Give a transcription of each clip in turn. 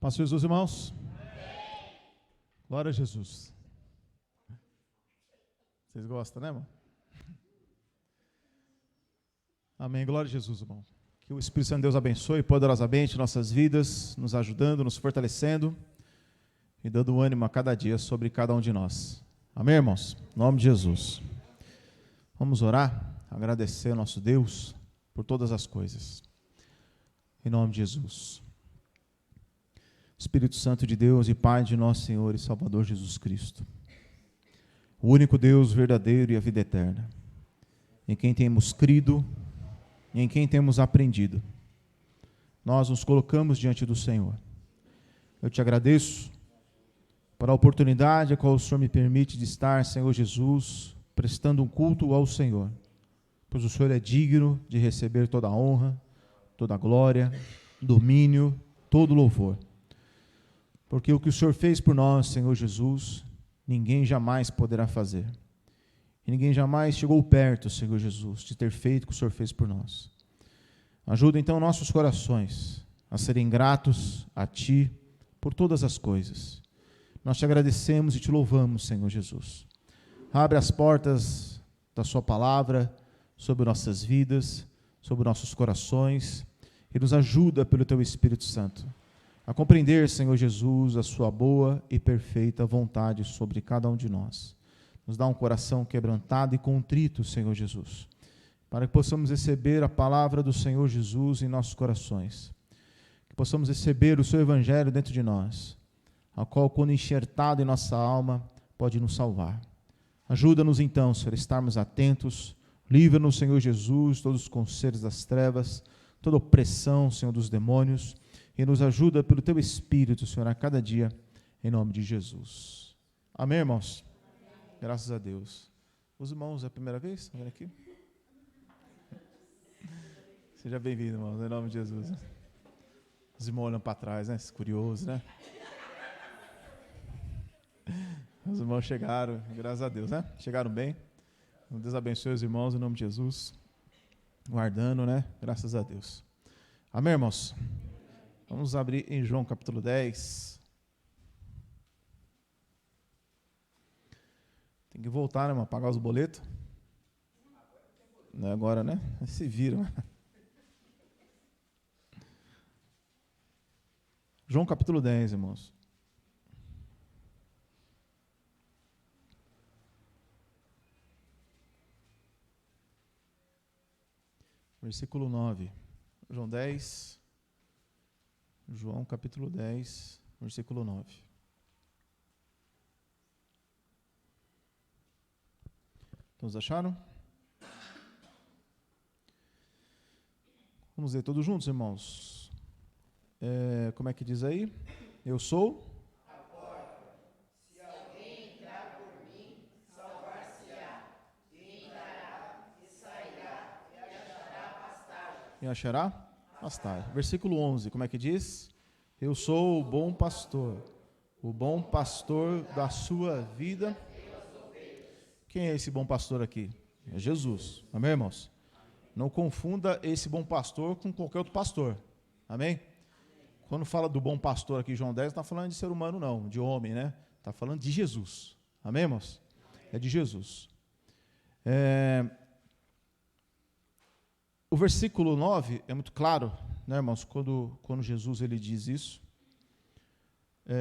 Paz de Jesus, irmãos. Glória a Jesus. Vocês gostam, né, irmão? Amém. Glória a Jesus, irmão. Que o Espírito Santo de Deus abençoe poderosamente nossas vidas, nos ajudando, nos fortalecendo e dando ânimo a cada dia sobre cada um de nós. Amém, irmãos? Em nome de Jesus. Vamos orar, agradecer ao nosso Deus por todas as coisas. Em nome de Jesus. Espírito Santo de Deus e Pai de nosso Senhor e Salvador Jesus Cristo, o único Deus verdadeiro e a vida eterna, em quem temos crido e em quem temos aprendido, nós nos colocamos diante do Senhor. Eu te agradeço por a oportunidade a qual o Senhor me permite de estar, Senhor Jesus, prestando um culto ao Senhor, pois o Senhor é digno de receber toda a honra, toda a glória, domínio, todo louvor. Porque o que o Senhor fez por nós, Senhor Jesus, ninguém jamais poderá fazer. E ninguém jamais chegou perto, Senhor Jesus, de ter feito o que o Senhor fez por nós. Ajuda então nossos corações a serem gratos a Ti por todas as coisas. Nós te agradecemos e te louvamos, Senhor Jesus. Abre as portas da Sua palavra sobre nossas vidas, sobre nossos corações, e nos ajuda pelo Teu Espírito Santo a compreender, Senhor Jesus, a Sua boa e perfeita vontade sobre cada um de nós. Nos dá um coração quebrantado e contrito, Senhor Jesus, para que possamos receber a palavra do Senhor Jesus em nossos corações, que possamos receber o Seu Evangelho dentro de nós, a qual, quando enxertado em nossa alma, pode nos salvar. Ajuda-nos então, Senhor, a estarmos atentos, livra-nos, Senhor Jesus, todos os conselhos das trevas, toda opressão, Senhor, dos demônios, e nos ajuda pelo Teu Espírito, Senhor, a cada dia, em nome de Jesus. Amém, irmãos? Amém. Graças a Deus. Os irmãos, é a primeira vez? Estão vendo aqui? Seja bem-vindo, irmãos, em nome de Jesus. Os irmãos olham para trás, né? Curioso, né? Os irmãos chegaram, graças a Deus, né? Chegaram bem. Deus abençoe os irmãos, em nome de Jesus. Guardando, né? Graças a Deus. Amém, irmãos? Vamos abrir em João capítulo 10. Tem que voltar, né, irmão? Pagar os boletos. Não é agora, né? Se viram. João capítulo 10, irmãos. Versículo 9. João 10. João capítulo 10, versículo 9. Todos acharam? Vamos ler todos juntos, irmãos. Como é que diz aí? Eu sou a porta. Se alguém entrar por mim, salvar-se-á, e entrará, e sairá, e achará pastagem. E achará pastagem. Versículo 11, como é que diz? Eu sou o bom pastor da sua vida. Quem é esse bom pastor aqui? É Jesus. Amém, irmãos? Não confunda esse bom pastor com qualquer outro pastor. Amém? Quando fala do bom pastor aqui, João 10, não está falando de ser humano não, de homem, né? Está falando de Jesus. Amém, irmãos? É de Jesus. O versículo 9 é muito claro, né, irmãos? Quando Jesus ele diz isso.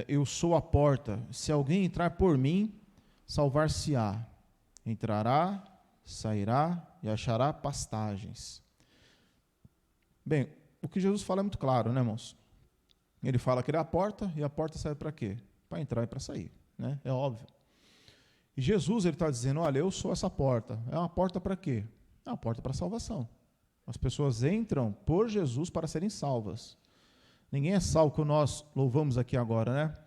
Eu sou a porta. Se alguém entrar por mim, salvar-se-á. Entrará, sairá e achará pastagens. Bem, o que Jesus fala é muito claro, né, irmãos? Ele fala que ele é a porta, e a porta serve para quê? Para entrar e para sair, né? É óbvio. E Jesus ele está dizendo, olha, eu sou essa porta. É uma porta para quê? É uma porta para a salvação. As pessoas entram por Jesus para serem salvas. Ninguém é salvo, como nós louvamos aqui agora, né?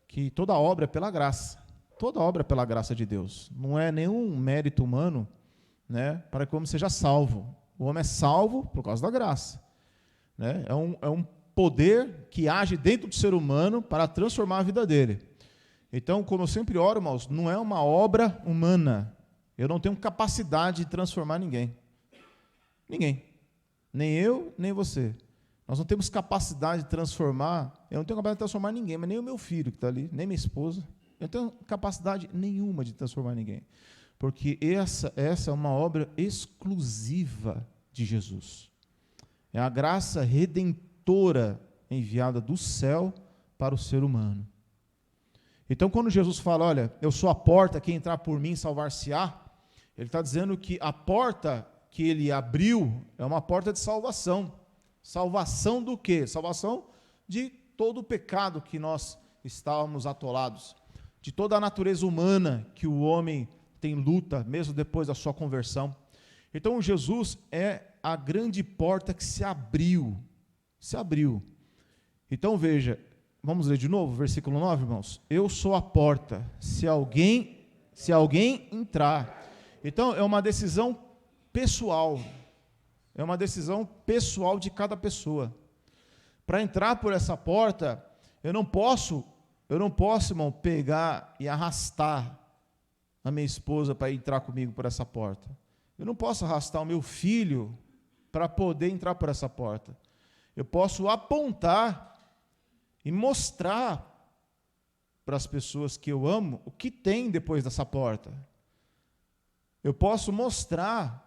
Que toda obra é pela graça. Toda obra é pela graça de Deus. Não é nenhum mérito humano, né, para que o homem seja salvo. O homem é salvo por causa da graça. Né? É um poder que age dentro do ser humano para transformar a vida dele. Então, como eu sempre oro, irmãos, não é uma obra humana. Eu não tenho capacidade de transformar ninguém. Ninguém. Nem eu, nem você. Nós não temos capacidade de transformar, eu não tenho capacidade de transformar ninguém, mas nem o meu filho que está ali, nem minha esposa, eu não tenho capacidade nenhuma de transformar ninguém. Porque essa é uma obra exclusiva de Jesus. É a graça redentora enviada do céu para o ser humano. Então, quando Jesus fala, olha, eu sou a porta, quem entrar por mim salvar-se-á, ele está dizendo que a porta que ele abriu é uma porta de salvação. Salvação do quê? Salvação de todo o pecado que nós estávamos atolados, de toda a natureza humana que o homem tem luta, mesmo depois da sua conversão. Então, Jesus é a grande porta que se abriu. Se abriu. Então, veja, vamos ler de novo, versículo 9, irmãos. Eu sou a porta, se alguém entrar. Então, é uma decisão pessoal. É uma decisão pessoal de cada pessoa. Para entrar por essa porta, eu não posso, irmão, pegar e arrastar a minha esposa para entrar comigo por essa porta. Eu não posso arrastar o meu filho para poder entrar por essa porta. Eu posso apontar e mostrar para as pessoas que eu amo o que tem depois dessa porta. Eu posso mostrar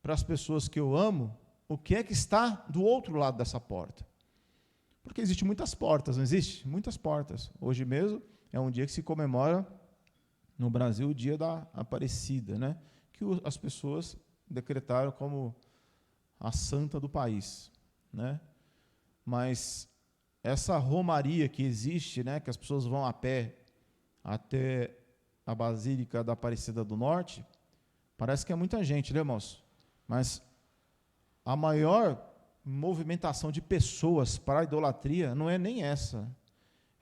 para as pessoas que eu amo o que é que está do outro lado dessa porta. Porque existem muitas portas, não existe? Muitas portas. Hoje mesmo é um dia que se comemora no Brasil o dia da Aparecida, né? Que as pessoas decretaram como a santa do país, né? Mas essa romaria que existe, né, que as pessoas vão a pé até a Basílica da Aparecida do Norte, parece que é muita gente, né, irmãos? Mas a maior movimentação de pessoas para a idolatria não é nem essa.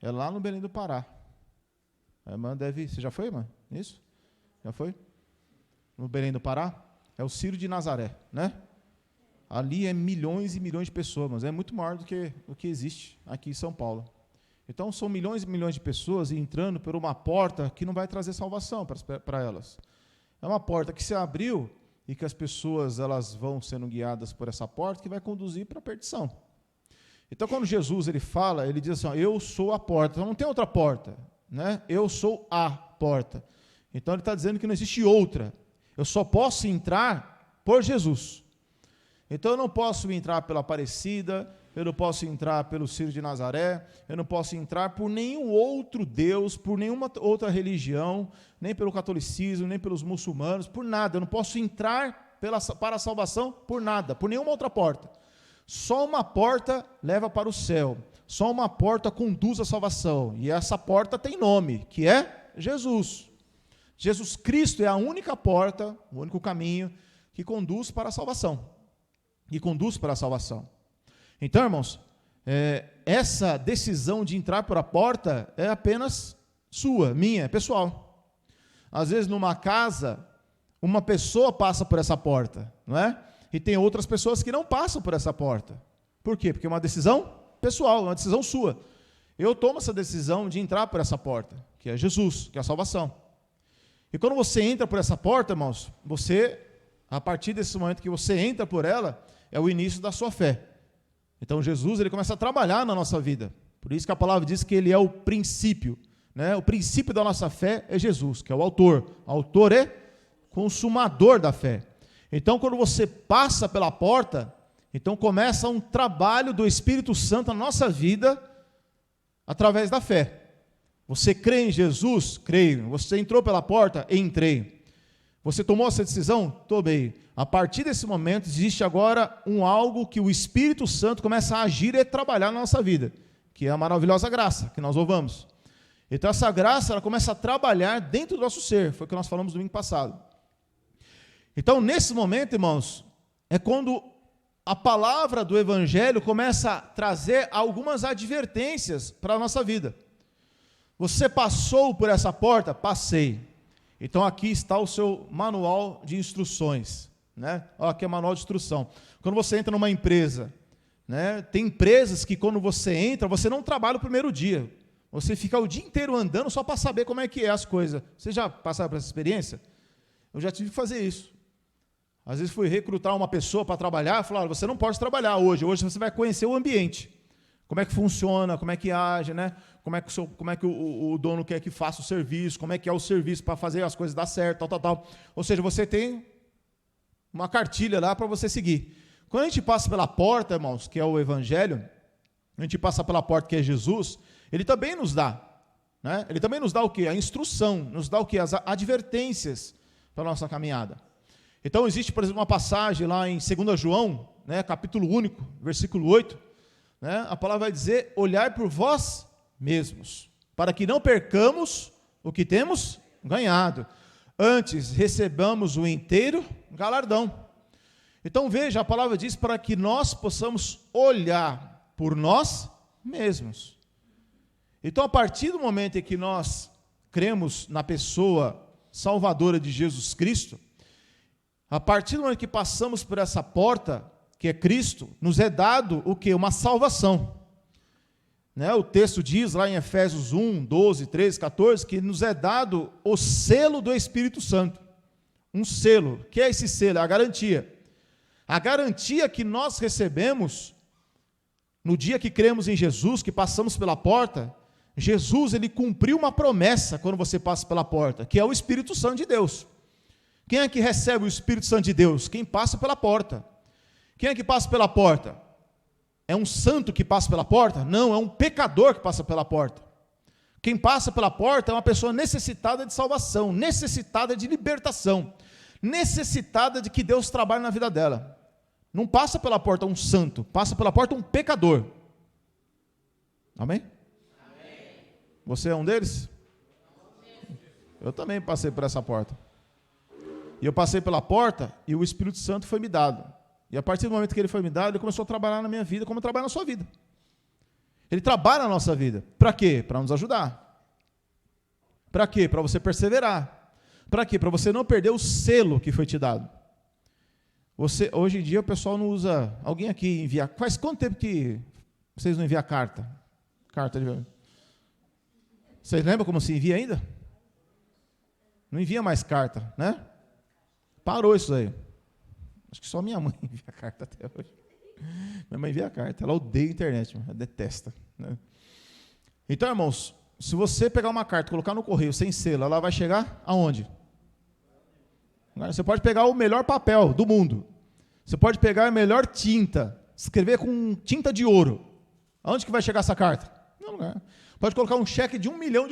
É lá no Belém do Pará. A irmã deve... Você já foi, irmã? Isso? Já foi? No Belém do Pará? É o Círio de Nazaré, né? Ali é milhões e milhões de pessoas, mas é muito maior do que o que existe aqui em São Paulo. Então, são milhões e milhões de pessoas entrando por uma porta que não vai trazer salvação para elas. É uma porta que se abriu e que as pessoas elas vão sendo guiadas por essa porta que vai conduzir para a perdição. Então, quando Jesus ele fala, ele diz assim, ó, eu sou a porta. Então, não tem outra porta, né? Eu sou a porta. Então, ele está dizendo que não existe outra. Eu só posso entrar por Jesus. Então, eu não posso entrar pela Aparecida, eu não posso entrar pelo Círio de Nazaré, eu não posso entrar por nenhum outro Deus, por nenhuma outra religião, nem pelo catolicismo, nem pelos muçulmanos, por nada. Eu não posso entrar para a salvação por nada, por nenhuma outra porta. Só uma porta leva para o céu, só uma porta conduz à salvação, e essa porta tem nome, que é Jesus. Jesus Cristo é a única porta, o único caminho que conduz para a salvação. E conduz para a salvação. Então, irmãos, essa decisão de entrar por a porta é apenas sua, minha, é pessoal. Às vezes, numa casa, uma pessoa passa por essa porta, não é? E tem outras pessoas que não passam por essa porta. Por quê? Porque é uma decisão pessoal, uma decisão sua. Eu tomo essa decisão de entrar por essa porta, que é Jesus, que é a salvação. E quando você entra por essa porta, irmãos, você, a partir desse momento que você entra por ela, é o início da sua fé. Então Jesus ele começa a trabalhar na nossa vida. Por isso que a palavra diz que ele é o princípio, né? O princípio da nossa fé é Jesus, que é o autor. O autor é consumador da fé. Então quando você passa pela porta, então começa um trabalho do Espírito Santo na nossa vida através da fé. Você crê em Jesus? Creio. Você entrou pela porta? Entrei. Você tomou essa decisão? Tomei. A partir desse momento, existe agora algo que o Espírito Santo começa a agir e trabalhar na nossa vida, que é a maravilhosa graça, que nós louvamos. Então, essa graça, ela começa a trabalhar dentro do nosso ser, foi o que nós falamos domingo passado. Então, nesse momento, irmãos, é quando a palavra do Evangelho começa a trazer algumas advertências para a nossa vida. Você passou por essa porta? Passei. Então, aqui está o seu manual de instruções. Né? Aqui é o manual de instrução. Quando você entra numa empresa, né? Tem empresas que quando você entra, você não trabalha o primeiro dia. Você fica o dia inteiro andando só para saber como é que é as coisas. Você já passaram por essa experiência? Eu já tive que fazer isso. Às vezes fui recrutar uma pessoa para trabalhar, falaram, você não pode trabalhar hoje você vai conhecer o ambiente. Como é que funciona, como é que age, né? Como é que o dono quer que faça o serviço, como é que é o serviço para fazer as coisas dar certo, tal. Ou seja, você tem uma cartilha lá para você seguir. Quando a gente passa pela porta, irmãos, que é o Evangelho, a gente passa pela porta que é Jesus, ele também nos dá, né? Ele também nos dá o quê? A instrução, nos dá o quê? As advertências para a nossa caminhada. Então, existe, por exemplo, uma passagem lá em 2 João, né, capítulo único, versículo 8, né, a palavra vai dizer, olhai por vós mesmos, para que não percamos o que temos ganhado, antes recebamos o inteiro galardão. Então, veja, a palavra diz para que nós possamos olhar por nós mesmos. Então, a partir do momento em que nós cremos na pessoa salvadora de Jesus Cristo, a partir do momento que passamos por essa porta, que é Cristo, nos é dado o quê? Uma salvação. Né? O texto diz lá em Efésios 1, 12, 13, 14, que nos é dado o selo do Espírito Santo. Um selo. O que é esse selo? É a garantia. A garantia que nós recebemos no dia que cremos em Jesus, que passamos pela porta, Jesus ele cumpriu uma promessa quando você passa pela porta, que é o Espírito Santo de Deus. Quem é que recebe o Espírito Santo de Deus? Quem passa pela porta. Quem é que passa pela porta? É um santo que passa pela porta? Não, é um pecador que passa pela porta. Quem passa pela porta é uma pessoa necessitada de salvação, necessitada de libertação, necessitada de que Deus trabalhe na vida dela. Não passa pela porta um santo, passa pela porta um pecador. Amém? Amém. Você é um deles? Eu também passei por essa porta. E eu passei pela porta e o Espírito Santo foi me dado. E a partir do momento que ele foi me dado, ele começou a trabalhar na minha vida, como trabalha na sua vida. Ele trabalha na nossa vida. Para quê? Para nos ajudar. Para quê? Para você perseverar. Para quê? Para você não perder o selo que foi te dado. Hoje em dia o pessoal não usa... Alguém aqui envia... Faz quanto tempo que vocês não enviam carta? Carta de... Vocês lembram como se envia ainda? Não envia mais carta, né? Parou isso aí. Acho que só minha mãe envia carta até hoje. Minha mãe envia carta. Ela odeia a internet, ela detesta. Né? Então, irmãos, se você pegar uma carta e colocar no correio sem selo, ela vai chegar aonde? Você pode pegar o melhor papel do mundo. Você pode pegar a melhor tinta. Escrever com tinta de ouro. Aonde que vai chegar essa carta? Não lugar. Pode colocar um cheque de R$1 milhão.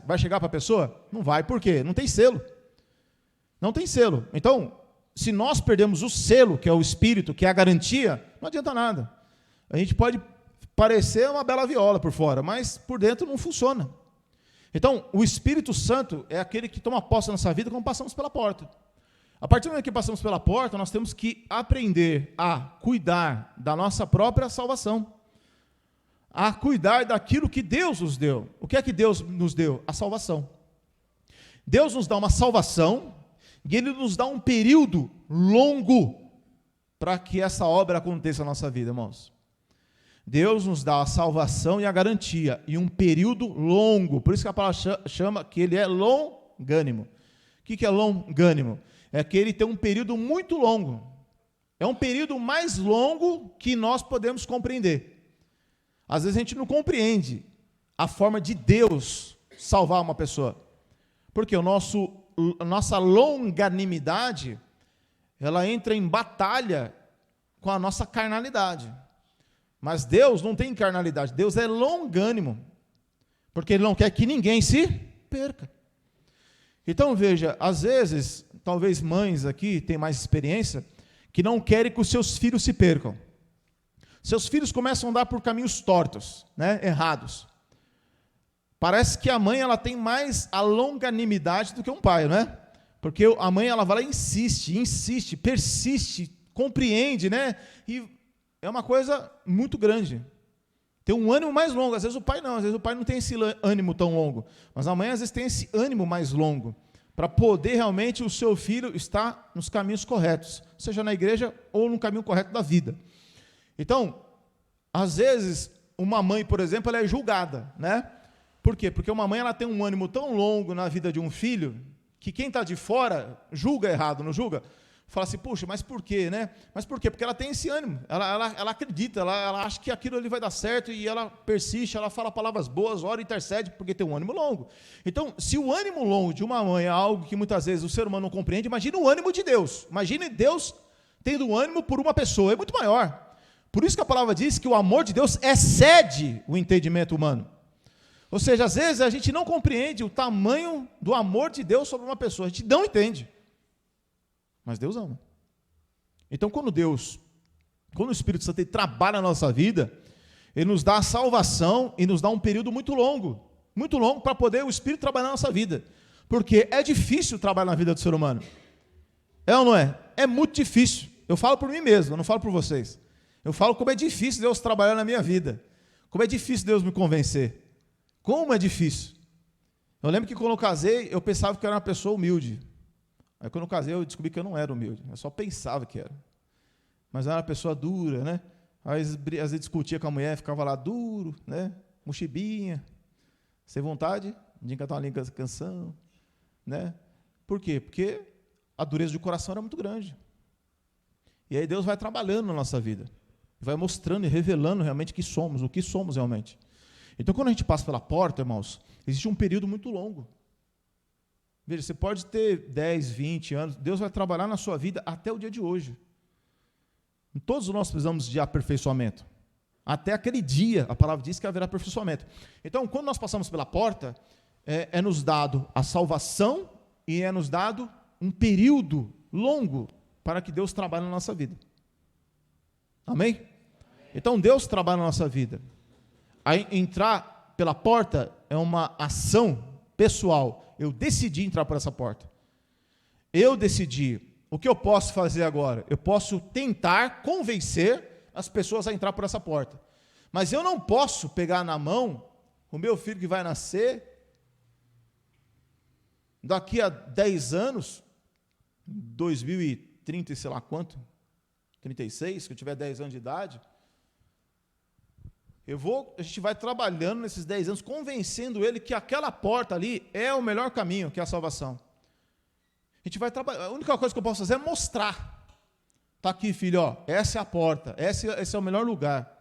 Vai chegar para a pessoa? Não vai. Por quê? Não tem selo. Não tem selo. Então, se nós perdemos o selo, que é o Espírito, que é a garantia, não adianta nada. A gente pode parecer uma bela viola por fora, mas por dentro não funciona. Então, o Espírito Santo é aquele que toma posse da nossa vida quando passamos pela porta. A partir do momento que passamos pela porta, nós temos que aprender a cuidar da nossa própria salvação, a cuidar daquilo que Deus nos deu. O que é que Deus nos deu? A salvação. Deus nos dá uma salvação e Ele nos dá um período longo para que essa obra aconteça na nossa vida, irmãos. Deus nos dá a salvação e a garantia, e um período longo. Por isso que a palavra chama que Ele é longânimo. O que é longânimo? É que Ele tem um período muito longo. É um período mais longo que nós podemos compreender. Às vezes a gente não compreende a forma de Deus salvar uma pessoa. Porque a nossa longanimidade, ela entra em batalha com a nossa carnalidade. Mas Deus não tem carnalidade, Deus é longânimo, porque Ele não quer que ninguém se perca. Então veja, às vezes, talvez mães aqui têm mais experiência, que não querem que os seus filhos se percam. Seus filhos começam a andar por caminhos tortos, né, errados. Parece que a mãe ela tem mais a longanimidade do que um pai, né? Porque a mãe ela vai lá e insiste, persiste, compreende, né? E é uma coisa muito grande. Tem um ânimo mais longo. Às vezes o pai não, às vezes o pai não tem esse ânimo tão longo. Mas a mãe às vezes tem esse ânimo mais longo, para poder realmente o seu filho estar nos caminhos corretos, seja na igreja ou no caminho correto da vida. Então, às vezes, uma mãe, por exemplo, ela é julgada, né? Por quê? Porque uma mãe ela tem um ânimo tão longo na vida de um filho, que quem está de fora julga errado, não julga? fala assim, puxa, mas por quê, né? Mas por quê? Porque ela tem esse ânimo, ela acredita, ela acha que aquilo ali vai dar certo, e ela persiste, ela fala palavras boas, ora e intercede, porque tem um ânimo longo. Então, se o ânimo longo de uma mãe é algo que muitas vezes o ser humano não compreende, imagine o ânimo de Deus, imagine Deus tendo ânimo por uma pessoa, é muito maior. Por isso que a palavra diz que o amor de Deus excede o entendimento humano. Ou seja, às vezes a gente não compreende o tamanho do amor de Deus sobre uma pessoa, a gente não entende. Mas Deus ama. Então, quando o Espírito Santo ele trabalha na nossa vida, ele nos dá a salvação e nos dá um período muito longo para poder o Espírito trabalhar na nossa vida. Porque é difícil trabalhar na vida do ser humano. É ou não é? É muito difícil. Eu falo por mim mesmo, eu não falo por vocês. Eu falo como é difícil Deus trabalhar na minha vida. Como é difícil Deus me convencer. Como é difícil. Eu lembro que quando eu casei, eu pensava que eu era uma pessoa humilde. Aí quando eu casei, eu descobri que eu não era humilde. Eu só pensava que era. Mas eu era uma pessoa dura, né? Às vezes discutia com a mulher, ficava lá duro, né? Mochibinha, sem vontade de cantar uma canção, né? Por quê? Porque a dureza de coração era muito grande. E aí Deus vai trabalhando na nossa vida. Vai mostrando e revelando realmente que somos, o que somos realmente. Então, quando a gente passa pela porta, irmãos, existe um período muito longo. Veja, você pode ter 10, 20 anos, Deus vai trabalhar na sua vida até o dia de hoje. Todos nós precisamos de aperfeiçoamento. Até aquele dia, a palavra diz que haverá aperfeiçoamento. Então, quando nós passamos pela porta, é nos dado a salvação e é nos dado um período longo para que Deus trabalhe na nossa vida. Amém? Então, Deus trabalha na nossa vida. Aí, entrar pela porta é uma ação pessoal. Eu decidi entrar por essa porta. Eu decidi. O que eu posso fazer agora? Eu posso tentar convencer as pessoas a entrar por essa porta. Mas eu não posso pegar na mão o meu filho que vai nascer daqui a 10 anos, 2030 e sei lá quanto, 36, que eu tiver 10 anos de idade, a gente vai trabalhando nesses 10 anos, convencendo ele que aquela porta ali é o melhor caminho, que é a salvação. A gente vai trabalhar, a única coisa que eu posso fazer é mostrar. Está aqui, filho, ó, essa é a porta, esse é o melhor lugar.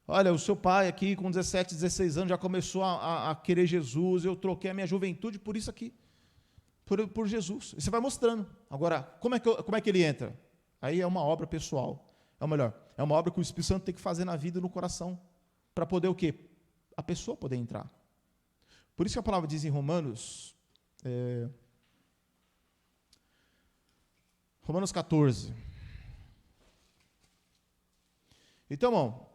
Olha, o seu pai aqui com 17, 16 anos já começou a querer Jesus, eu troquei a minha juventude por isso aqui, por Jesus. E você vai mostrando. Agora, como é que ele entra? Aí é uma obra pessoal. É o melhor, é uma obra que o Espírito Santo tem que fazer na vida e no coração, para poder o quê? A pessoa poder entrar. Por isso que a palavra diz em Romanos 14. Então, irmão,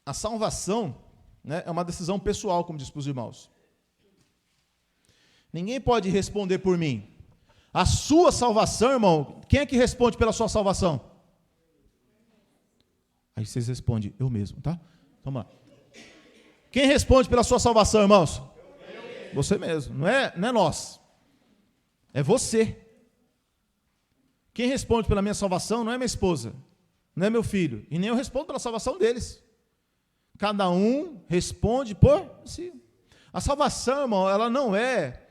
a salvação, né, é uma decisão pessoal, como diz para os irmãos. Ninguém pode responder por mim. A sua salvação, irmão, quem é que responde pela sua salvação? Aí vocês respondem, eu mesmo, tá? Vamos lá. Quem responde pela sua salvação, irmãos? Você mesmo, não é nós. É você. Quem responde pela minha salvação não é minha esposa, não é meu filho, e nem eu respondo pela salvação deles. Cada um responde por si. A salvação, irmão, ela não é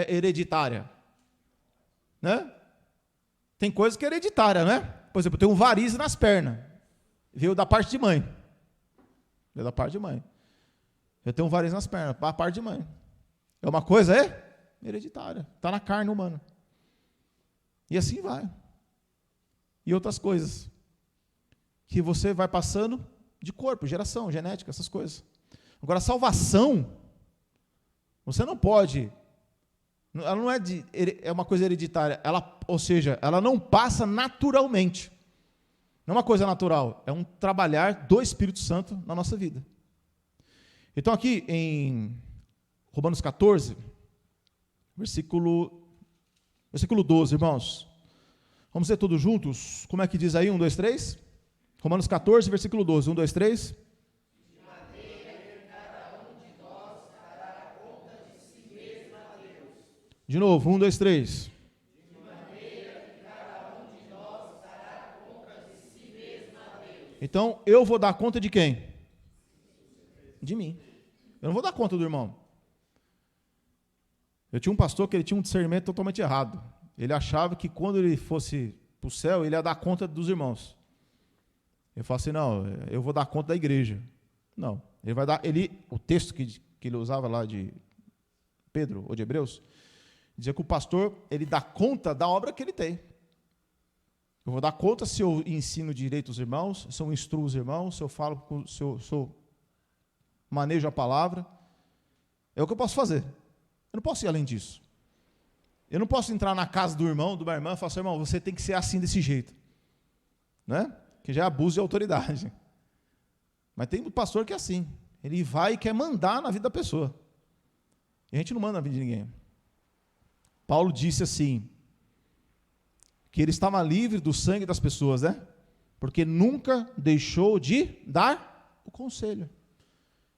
hereditária, né? Tem coisa que é hereditária, né? Por exemplo, eu tenho um variz nas pernas, veio da parte de mãe. Veio da parte de mãe. Eu tenho um variz nas pernas, da parte de mãe. É uma coisa hereditária, está na carne humana. E assim vai. E outras coisas que você vai passando de corpo, geração, genética, essas coisas. Agora, a salvação, você não pode, ela não é uma coisa hereditária, ou seja, ela não passa naturalmente. Não é uma coisa natural, é um trabalhar do Espírito Santo na nossa vida. Então, aqui em Romanos 14, versículo 12, irmãos. Vamos ler todos juntos? Como é que diz aí? 1, 2, 3? Romanos 14, versículo 12. 1, 2, 3. De maneira que cada um de nós dará conta de si mesmo a Deus. De novo, 1, 2, 3. De maneira que cada um de nós dará conta de si mesmo a Deus. Então, eu vou dar conta de quem? De mim. Eu não vou dar conta do irmão. Eu tinha um pastor que ele tinha um discernimento totalmente errado. Ele achava que quando ele fosse para o céu, ele ia dar conta dos irmãos. Eu falo assim, não, eu vou dar conta da igreja. Não, ele vai dar, o texto que ele usava lá de Pedro, ou de Hebreus, dizia que o pastor, ele dá conta da obra que ele tem. Eu vou dar conta se eu ensino direito os irmãos, se eu instruo os irmãos, se eu falo, se eu manejo a palavra. É o que eu posso fazer. Eu não posso ir além disso. Eu não posso entrar na casa do irmão, de uma irmã, e falar assim, irmão, você tem que ser assim, desse jeito. Né? Que já é abuso de autoridade. Mas tem um pastor que é assim. Ele vai e quer mandar na vida da pessoa. E a gente não manda na vida de ninguém. Paulo disse assim, que ele estava livre do sangue das pessoas, né? Porque nunca deixou de dar o conselho.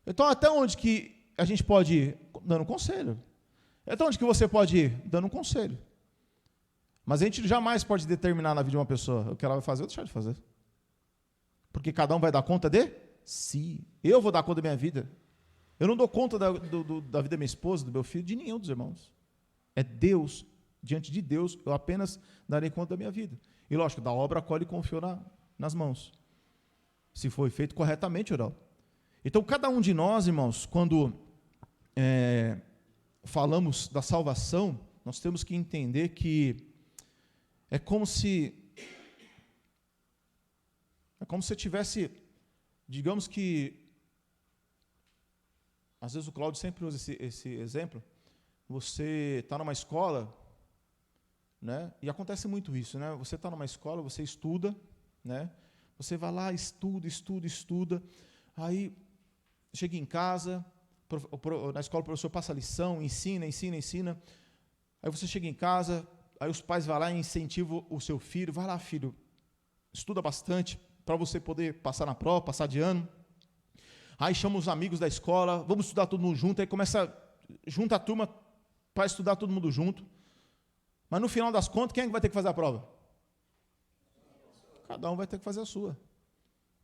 Então, até onde que a gente pode ir? Dando conselho. Até onde que você pode ir? Dando um conselho. Mas a gente jamais pode determinar na vida de uma pessoa o que ela vai fazer ou deixar de fazer. Porque cada um vai dar conta de si. Eu vou dar conta da minha vida. Eu não dou conta da vida da minha esposa, do meu filho, de nenhum dos irmãos. É Deus, diante de Deus, eu apenas darei conta da minha vida. E lógico, da obra a qual ele confiou nas mãos. Se foi feito corretamente ou não. Então, cada um de nós, irmãos, quando falamos da salvação, nós temos que entender que é como se tivesse, digamos que, às vezes o Cláudio sempre usa esse exemplo, você está numa escola, né, e acontece muito isso, né, você está numa escola, você estuda, né, você vai lá, estuda, aí chega em casa, na escola o professor passa a lição, ensina, aí você chega em casa, aí os pais vão lá e incentivam o seu filho, vai lá filho, estuda bastante, para você poder passar na prova, passar de ano, aí chama os amigos da escola, vamos estudar todo mundo junto, aí junta a turma para estudar todo mundo junto, mas no final das contas, quem é que vai ter que fazer a prova? Cada um vai ter que fazer a sua,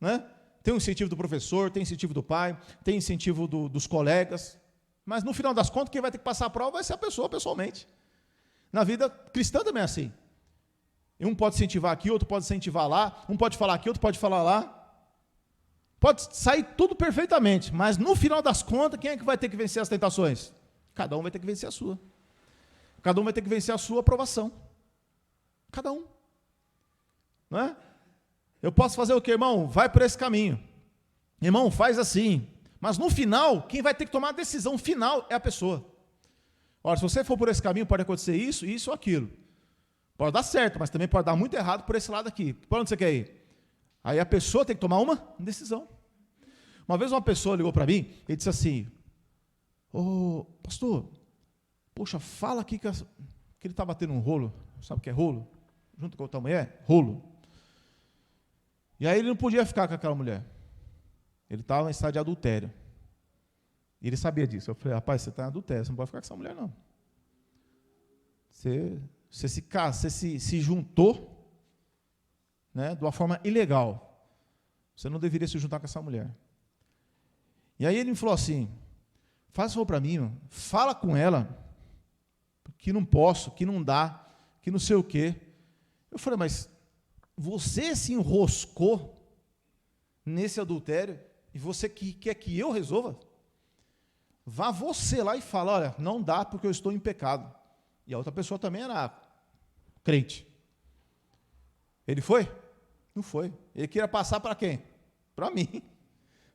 né? Tem o incentivo do professor, tem o incentivo do pai, tem o incentivo dos colegas, mas no final das contas, quem vai ter que passar a prova vai ser a pessoa pessoalmente. Na vida cristã também é assim. Um pode incentivar aqui, outro pode incentivar lá, um pode falar aqui, outro pode falar lá. Pode sair tudo perfeitamente, mas no final das contas, quem é que vai ter que vencer as tentações? Cada um vai ter que vencer a sua. Cada um vai ter que vencer a sua aprovação. Cada um. Não é? Eu posso fazer o quê, irmão? Vai por esse caminho. Irmão, faz assim. Mas no final, quem vai ter que tomar a decisão final é a pessoa. Ora, se você for por esse caminho, pode acontecer isso, isso ou aquilo. Pode dar certo, mas também pode dar muito errado por esse lado aqui. Por onde você quer ir? Aí a pessoa tem que tomar uma decisão. Uma vez uma pessoa ligou para mim e disse assim, ô, pastor, poxa, fala aqui que ele está batendo um rolo. Sabe o que é rolo? Junto com outra mulher? Rolo. E aí ele não podia ficar com aquela mulher. Ele estava em estado de adultério. E ele sabia disso. Eu falei, rapaz, você está em adultério, você não pode ficar com essa mulher, não. Você se juntou, né, de uma forma ilegal. Você não deveria se juntar com essa mulher. E aí ele me falou assim, faz favor para mim, fala com ela, que não posso, que não dá, que não sei o quê. Eu falei, mas você se enroscou nesse adultério e você quer que eu resolva? Vá você lá e fala, olha, não dá porque eu estou em pecado. E a outra pessoa também era crente. Ele foi? Não foi. Ele queria passar para quem? Para mim. Eu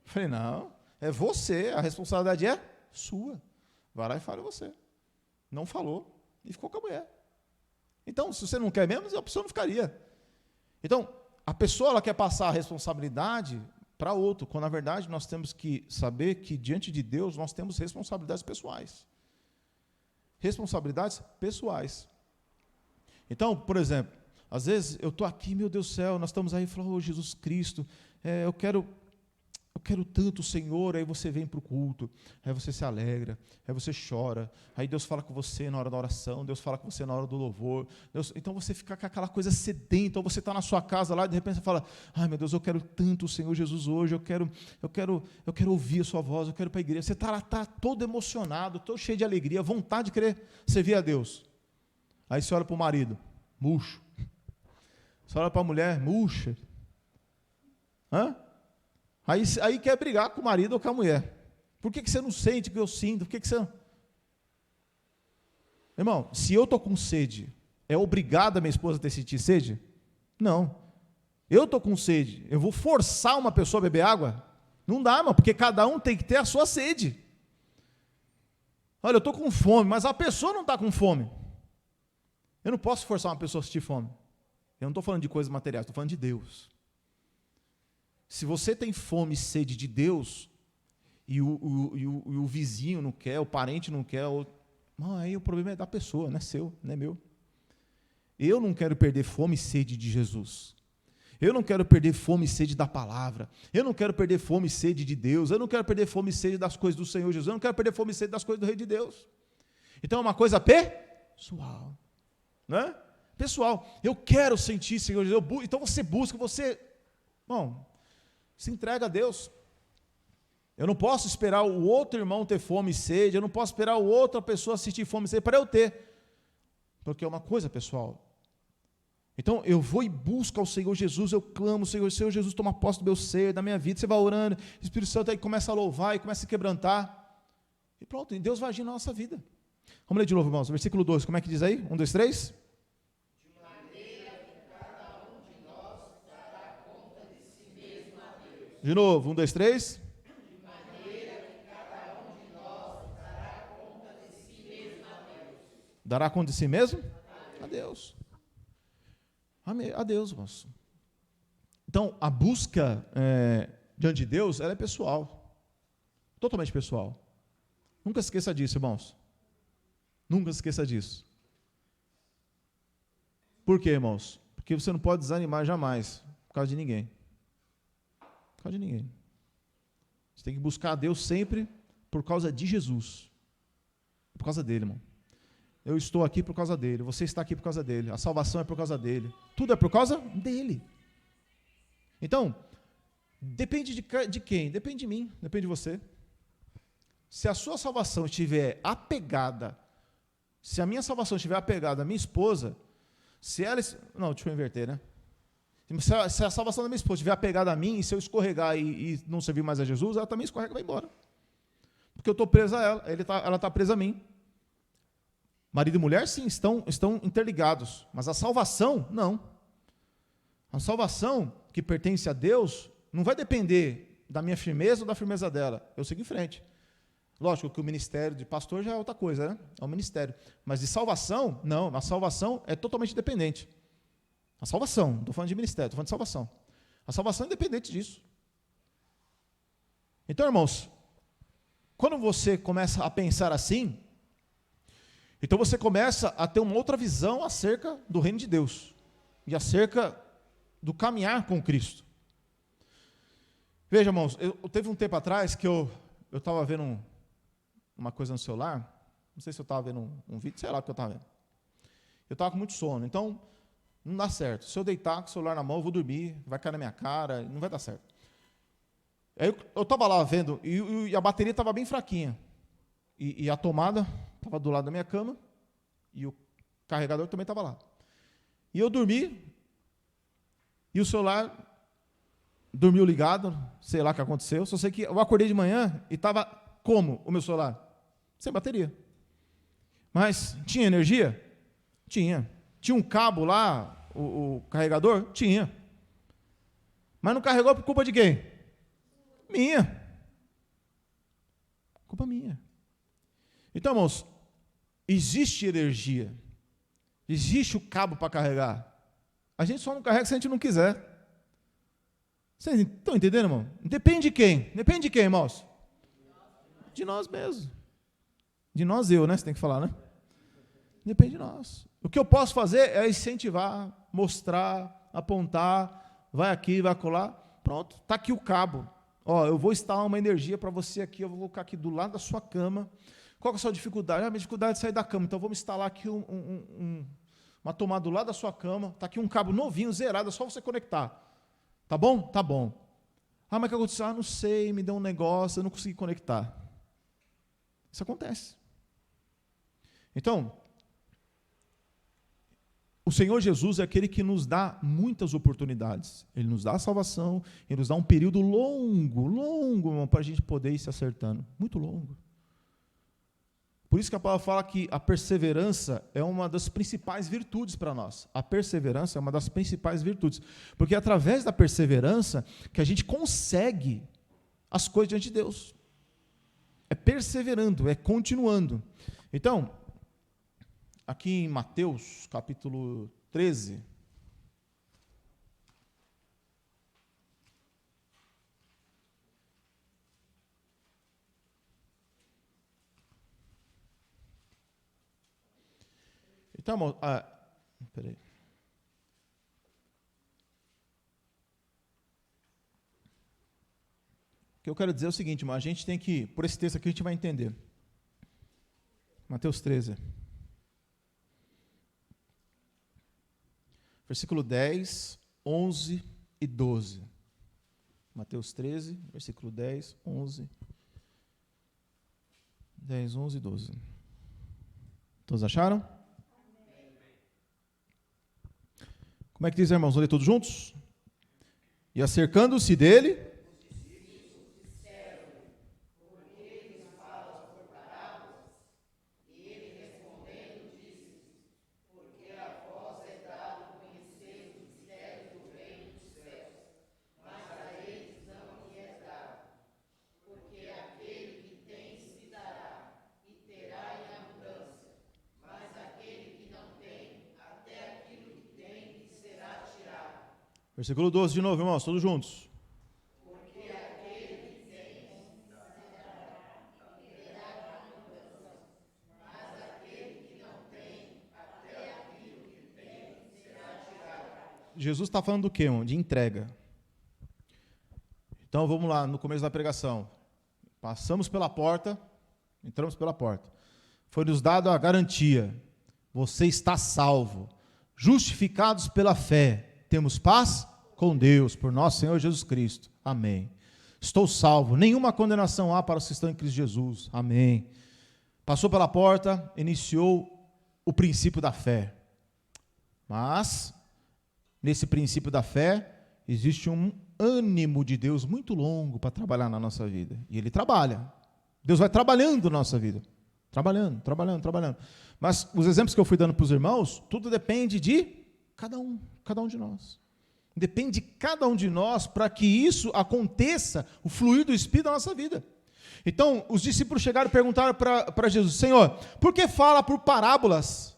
falei, não, é você, a responsabilidade é sua. Vai lá e fale você. Não falou e ficou com a mulher. Então, se você não quer mesmo, a pessoa não ficaria. Então, a pessoa ela quer passar a responsabilidade para outro, quando na verdade nós temos que saber que diante de Deus nós temos responsabilidades pessoais. Responsabilidades pessoais. Então, por exemplo, às vezes eu estou aqui, meu Deus do céu, nós estamos aí e falamos, oh, Jesus Cristo, eu quero tanto o Senhor, aí você vem para o culto, aí você se alegra, aí você chora, aí Deus fala com você na hora da oração, Deus fala com você na hora do louvor, então você fica com aquela coisa sedenta, ou você está na sua casa lá, e de repente você fala, ai meu Deus, eu quero tanto o Senhor Jesus hoje, eu quero ouvir a sua voz, eu quero ir para a igreja, você está lá, todo emocionado, todo cheio de alegria, vontade de querer servir a Deus, aí você olha para o marido, murcho, Você olha para a mulher, murcha. Hã? Aí quer brigar com o marido ou com a mulher. Por que você não sente o que eu sinto? Por que você não... Irmão, se eu estou com sede, é obrigado a minha esposa a ter sentido sede? Não. Eu estou com sede, eu vou forçar uma pessoa a beber água? Não dá, irmão, porque cada um tem que ter a sua sede. Olha, eu estou com fome, mas a pessoa não está com fome. Eu não posso forçar uma pessoa a sentir fome. Eu não estou falando de coisas materiais, estou falando de Deus. Se você tem fome e sede de Deus, e o vizinho não quer, o parente não quer, aí o problema é da pessoa, não é seu, não é meu. Eu não quero perder fome e sede de Jesus. Eu não quero perder fome e sede da palavra. Eu não quero perder fome e sede de Deus. Eu não quero perder fome e sede das coisas do Senhor Jesus. Eu não quero perder fome e sede das coisas do Rei de Deus. Então é uma coisa pessoal. Né? Pessoal, eu quero sentir, Senhor Jesus. Então você busca, bom, se entrega a Deus. Eu não posso esperar o outro irmão ter fome e sede. Eu não posso esperar a outra pessoa sentir fome e sede para eu ter. Porque é uma coisa pessoal. Então, eu vou e busco ao Senhor Jesus, eu clamo, Senhor Jesus, toma posse do meu ser, da minha vida, você vai orando, o Espírito Santo aí começa a louvar, e começa a se quebrantar, e pronto, e Deus vai agir na nossa vida. Vamos ler de novo, irmãos, versículo 2, como é que diz aí? 1, 2, 3? De maneira que cada um de nós dará conta de si mesmo a Deus. De novo, 1, 2, 3? De maneira que cada um de nós dará conta de si mesmo a Deus. Dará conta de si mesmo? A Deus. A Deus, irmãos. Então, a busca diante de Deus, ela é pessoal. Totalmente pessoal. Nunca se esqueça disso, irmãos. Nunca se esqueça disso. Por quê, irmãos? Porque você não pode desanimar jamais, por causa de ninguém. Por causa de ninguém. Você tem que buscar a Deus sempre por causa de Jesus. Por causa dele, irmão. Eu estou aqui por causa dele, você está aqui por causa dele, a salvação é por causa dele, tudo é por causa dele. Então, depende de quem? Depende de mim, depende de você. Se a sua salvação estiver apegada, se a minha salvação estiver apegada à minha esposa, se ela... Não, deixa eu inverter, né? Se a salvação da minha esposa estiver apegada a mim, e se eu escorregar e não servir mais a Jesus, ela também escorrega e vai embora. Porque eu estou preso a ela, ela está presa a mim. Marido e mulher, sim, estão interligados, mas a salvação, não. A salvação que pertence a Deus não vai depender da minha firmeza ou da firmeza dela. Eu sigo em frente. Lógico que o ministério de pastor já é outra coisa, né? É um ministério. Mas de salvação, não. A salvação é totalmente dependente. A salvação, não estou falando de ministério, estou falando de salvação. A salvação é independente disso. Então, irmãos, quando você começa a pensar assim, então você começa a ter uma outra visão acerca do reino de Deus e acerca do caminhar com Cristo. Veja, irmãos, teve um tempo atrás que eu estava vendo uma coisa no celular, não sei se eu estava vendo um vídeo, sei lá o que eu estava vendo. Eu estava com muito sono, então não dá certo. Se eu deitar com o celular na mão, eu vou dormir, vai cair na minha cara, não vai dar certo. Aí eu estava lá vendo, e a bateria estava bem fraquinha. E a tomada estava do lado da minha cama, e o carregador também estava lá. E eu dormi, e o celular dormiu ligado, sei lá o que aconteceu, só sei que eu acordei de manhã e estava como o meu celular? Sem bateria. Mas tinha energia? Tinha. Tinha um cabo lá, o carregador? Tinha. Mas não carregou por culpa de quem? Minha. Culpa minha. Então, irmãos, existe energia, existe o cabo para carregar. A gente só não carrega se a gente não quiser. Vocês estão entendendo, irmão? Depende de quem? Depende de quem, irmãos? De nós mesmos. De nós, né? Você tem que falar, né? Depende de nós. O que eu posso fazer é incentivar, mostrar, apontar, vai aqui, vai acolá. Pronto, está aqui o cabo. Ó, eu vou instalar uma energia para você aqui, eu vou colocar aqui do lado da sua cama. Qual que é a sua dificuldade? A minha dificuldade é de sair da cama, então vamos instalar aqui uma tomada do lado da sua cama, está aqui um cabo novinho, zerado, é só você conectar. Tá bom? Tá bom. Ah, mas o que aconteceu? Ah, não sei, me deu um negócio, eu não consegui conectar. Isso acontece. Então, o Senhor Jesus é aquele que nos dá muitas oportunidades. Ele nos dá a salvação, Ele nos dá um período longo, para a gente poder ir se acertando. Muito longo. Por isso que a palavra fala que a perseverança é uma das principais virtudes para nós. A perseverança é uma das principais virtudes. Porque é através da perseverança que a gente consegue as coisas diante de Deus. É perseverando, é continuando. Então, aqui em Mateus, capítulo 13. Então, irmão, peraí. O que eu quero dizer é o seguinte, irmão, a gente tem que, por esse texto aqui a gente vai entender. Mateus 13. Versículo 10, 11 e 12. Mateus 13, versículo 10, 11. 10, 11 e 12. Todos acharam? Como é que diz, irmãos? Vamos ler todos juntos? E acercando-se dele... Versículo 12 de novo, irmãos, todos juntos. Porque aquele que tem, mas aquele que não tem, até aquilo que tem será tirado. Jesus está falando do quê, irmão? De entrega. Então vamos lá, no começo da pregação. Passamos pela porta, entramos pela porta. Foi nos dado a garantia. Você está salvo. Justificados pela fé. Temos paz com Deus, por nosso Senhor Jesus Cristo. Amém. Estou salvo. Nenhuma condenação há para os que estão em Cristo Jesus. Amém. Passou pela porta, iniciou o princípio da fé. Mas, nesse princípio da fé, existe um ânimo de Deus muito longo para trabalhar na nossa vida. E Ele trabalha. Deus vai trabalhando na nossa vida. Trabalhando. Mas os exemplos que eu fui dando para os irmãos, tudo depende de cada um de nós. Depende de cada um de nós para que isso aconteça, o fluir do Espírito na nossa vida. Então, os discípulos chegaram e perguntaram para Jesus: Senhor, por que fala por parábolas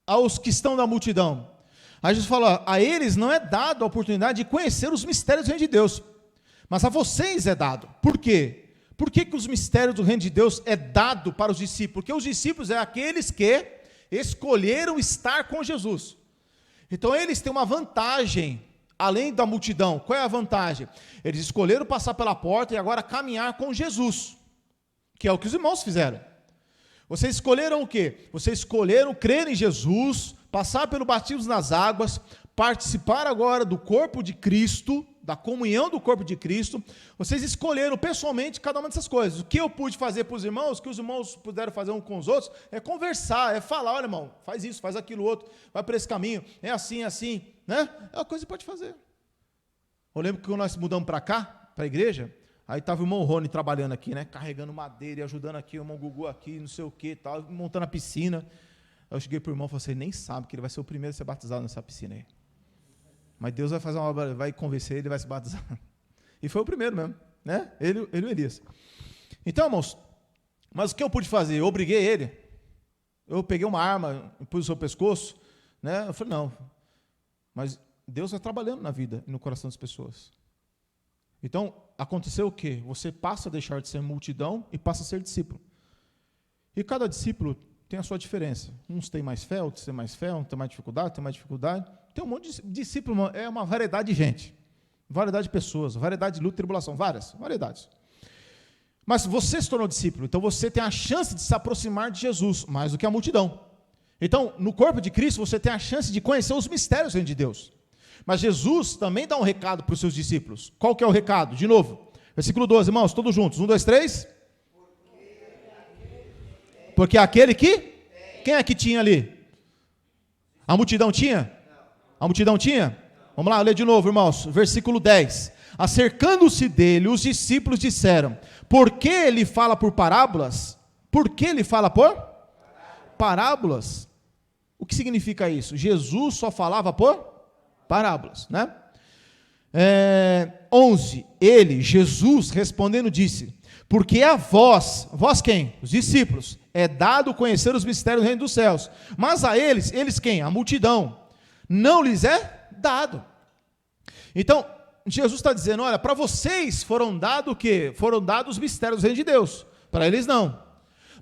aos que estão na multidão? Aí Jesus falou: a eles não é dado a oportunidade de conhecer os mistérios do reino de Deus, mas a vocês é dado. Por quê? Por que os mistérios do reino de Deus é dado para os discípulos? Porque os discípulos é aqueles que escolheram estar com Jesus. Então eles têm uma vantagem, além da multidão. Qual é a vantagem? Eles escolheram passar pela porta e agora caminhar com Jesus, que é o que os irmãos fizeram. Vocês escolheram o quê? Vocês escolheram crer em Jesus, passar pelo batismo nas águas, participar agora do corpo de Cristo, da comunhão do corpo de Cristo. Vocês escolheram pessoalmente cada uma dessas coisas. O que eu pude fazer para os irmãos, o que os irmãos puderam fazer uns com os outros, é conversar, é falar: olha, irmão, faz isso, faz aquilo outro, vai por esse caminho, é assim, né? É uma coisa que pode fazer. Eu lembro que quando nós mudamos para cá, para a igreja, aí estava o irmão Rony trabalhando aqui, né? Carregando madeira e ajudando aqui, o irmão Gugu aqui, não sei o que, tal, montando a piscina. Aí eu cheguei para o irmão e falei: você nem sabe que ele vai ser o primeiro a ser batizado nessa piscina aí. Mas Deus vai fazer uma obra, vai convencer ele, vai se batizar. E foi o primeiro mesmo, né? Ele e o Elias. Então, irmãos, mas o que eu pude fazer? Eu obriguei ele. Eu peguei uma arma, pus no seu pescoço, né? Eu falei: não. Mas Deus vai trabalhando na vida e no coração das pessoas. Então, aconteceu o quê? Você passa a deixar de ser multidão e passa a ser discípulo. E cada discípulo tem a sua diferença. Uns têm mais fé, outros têm mais fé, uns têm mais dificuldade. Tem um monte de discípulo, é uma variedade de gente, variedade de pessoas, variedade de luta e tribulação, várias variedades. Mas você se tornou discípulo, então você tem a chance de se aproximar de Jesus, mais do que a multidão. Então, no corpo de Cristo, você tem a chance de conhecer os mistérios do reino de Deus. Mas Jesus também dá um recado para os seus discípulos. Qual que é o recado? De novo, versículo 12, irmãos, todos juntos, 1, 2, 3. Porque aquele que... Quem é que tinha ali? A multidão tinha? A multidão tinha? Vamos lá, ler de novo, irmãos. Versículo 10. Acercando-se dele, os discípulos disseram: por que ele fala por parábolas? Por que ele fala por parábolas? O que significa isso? Jesus só falava por parábolas, né? 11. Ele, Jesus, respondendo, disse: porque a vós quem? Os discípulos, é dado conhecer os mistérios do reino dos céus, mas a eles quem? A multidão, não lhes é dado. Então, Jesus está dizendo, olha, para vocês foram dados o quê? Foram dados os mistérios do reino de Deus, para eles não.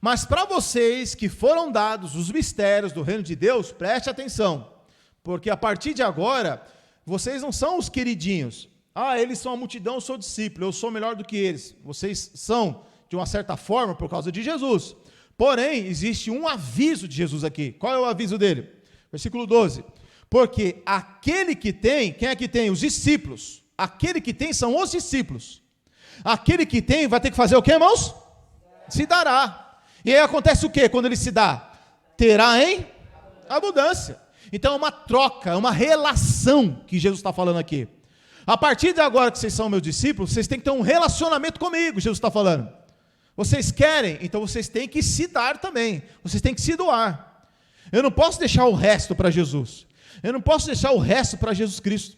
Mas para vocês que foram dados os mistérios do reino de Deus, preste atenção, porque a partir de agora, vocês não são os queridinhos. Eles são a multidão, eu sou discípulo, eu sou melhor do que eles. Vocês são, de uma certa forma, por causa de Jesus. Porém, existe um aviso de Jesus aqui. Qual é o aviso dele? Versículo 12. Porque aquele que tem, quem é que tem? Os discípulos. Aquele que tem são os discípulos. Aquele que tem vai ter que fazer o quê, irmãos? Se dará. E aí acontece o quê quando ele se dá? Terá em abundância. Então é uma troca, é uma relação que Jesus está falando aqui. A partir de agora que vocês são meus discípulos, vocês têm que ter um relacionamento comigo, Jesus está falando. Vocês querem, então vocês têm que se dar também. Vocês têm que se doar. Eu não posso deixar o resto para Jesus. Eu não posso deixar o resto para Jesus Cristo.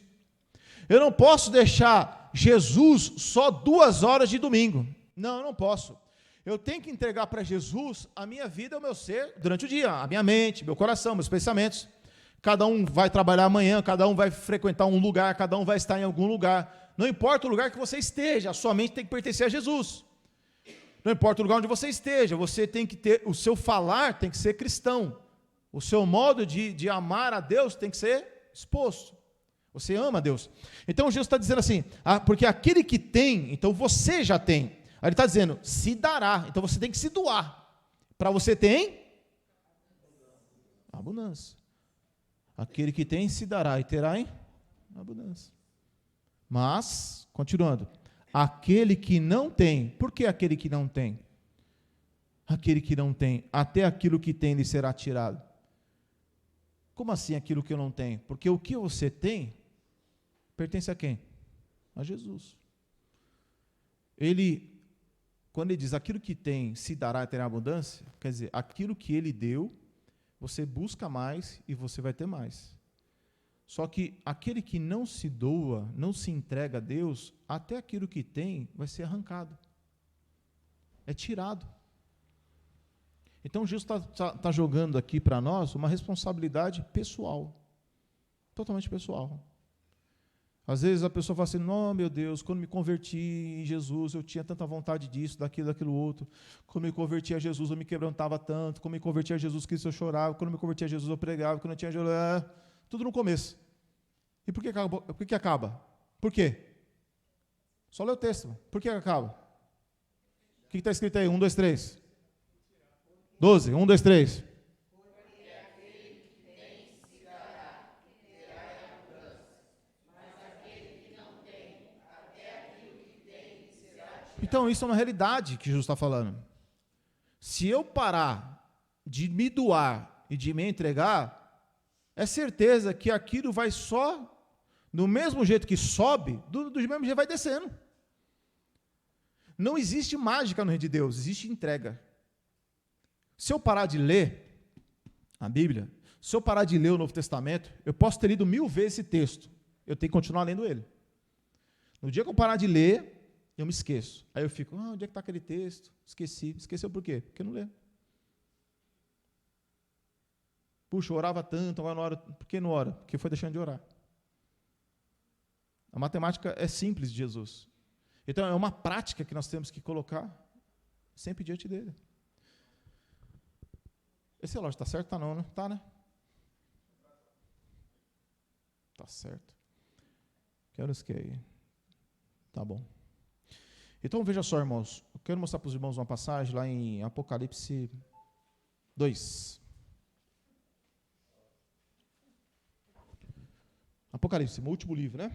Eu não posso deixar Jesus só 2 horas de domingo. Não, eu não posso. Eu tenho que entregar para Jesus a minha vida, o meu ser, durante o dia. A minha mente, meu coração, meus pensamentos. Cada um vai trabalhar amanhã, cada um vai frequentar um lugar, cada um vai estar em algum lugar. Não importa o lugar que você esteja, a sua mente tem que pertencer a Jesus. Não importa o lugar onde você esteja, você tem que ter, o seu falar tem que ser cristão. O seu modo de amar a Deus tem que ser exposto. Você ama a Deus. Então Jesus está dizendo assim, porque aquele que tem, então você já tem. Aí ele está dizendo, se dará, então você tem que se doar. Para você ter abundância. Aquele que tem se dará e terá em abundância. Mas, continuando, aquele que não tem, por que aquele que não tem? Aquele que não tem, até aquilo que tem lhe será tirado. Como assim aquilo que eu não tenho? Porque o que você tem, pertence a quem? A Jesus. Quando ele diz aquilo que tem se dará e terá abundância, quer dizer, aquilo que ele deu, você busca mais e você vai ter mais. Só que aquele que não se doa, não se entrega a Deus, até aquilo que tem vai ser arrancado. É tirado. Então Jesus está jogando aqui para nós uma responsabilidade pessoal. Totalmente pessoal. Às vezes a pessoa fala assim, não, meu Deus, quando me converti em Jesus, eu tinha tanta vontade disso, daquilo outro. Quando me converti a Jesus, eu me quebrantava tanto. Quando me converti a Jesus Cristo, eu chorava. Quando me converti a Jesus, eu pregava. Quando eu tinha tudo no começo. E por que acaba? Por quê? Só lê o texto. Por que acaba? O que está escrito aí? 1, 2, 3. 12. 1, 2, 3. Então, isso é uma realidade que Jesus está falando. Se eu parar de me doar e de me entregar, é certeza que aquilo vai só, do mesmo jeito que sobe, do mesmo jeito vai descendo. Não existe mágica no reino de Deus, existe entrega. Se eu parar de ler a Bíblia, se eu parar de ler o Novo Testamento, eu posso ter lido 1000 vezes esse texto, eu tenho que continuar lendo ele. No dia que eu parar de ler, eu me esqueço. Aí eu fico, onde é que está aquele texto? Esqueci. Esqueceu por quê? Porque não lê. Puxa, eu orava tanto, agora não ora. Por que não ora? Porque foi deixando de orar. A matemática é simples de Jesus. Então, é uma prática que nós temos que colocar sempre diante dele. Esse relógio está certo? Está não, né? Está, né? Está certo. Que horas que é aí? Tá bom. Então, veja só, irmãos, eu quero mostrar para os irmãos uma passagem lá em Apocalipse 2. Apocalipse, meu último livro, né?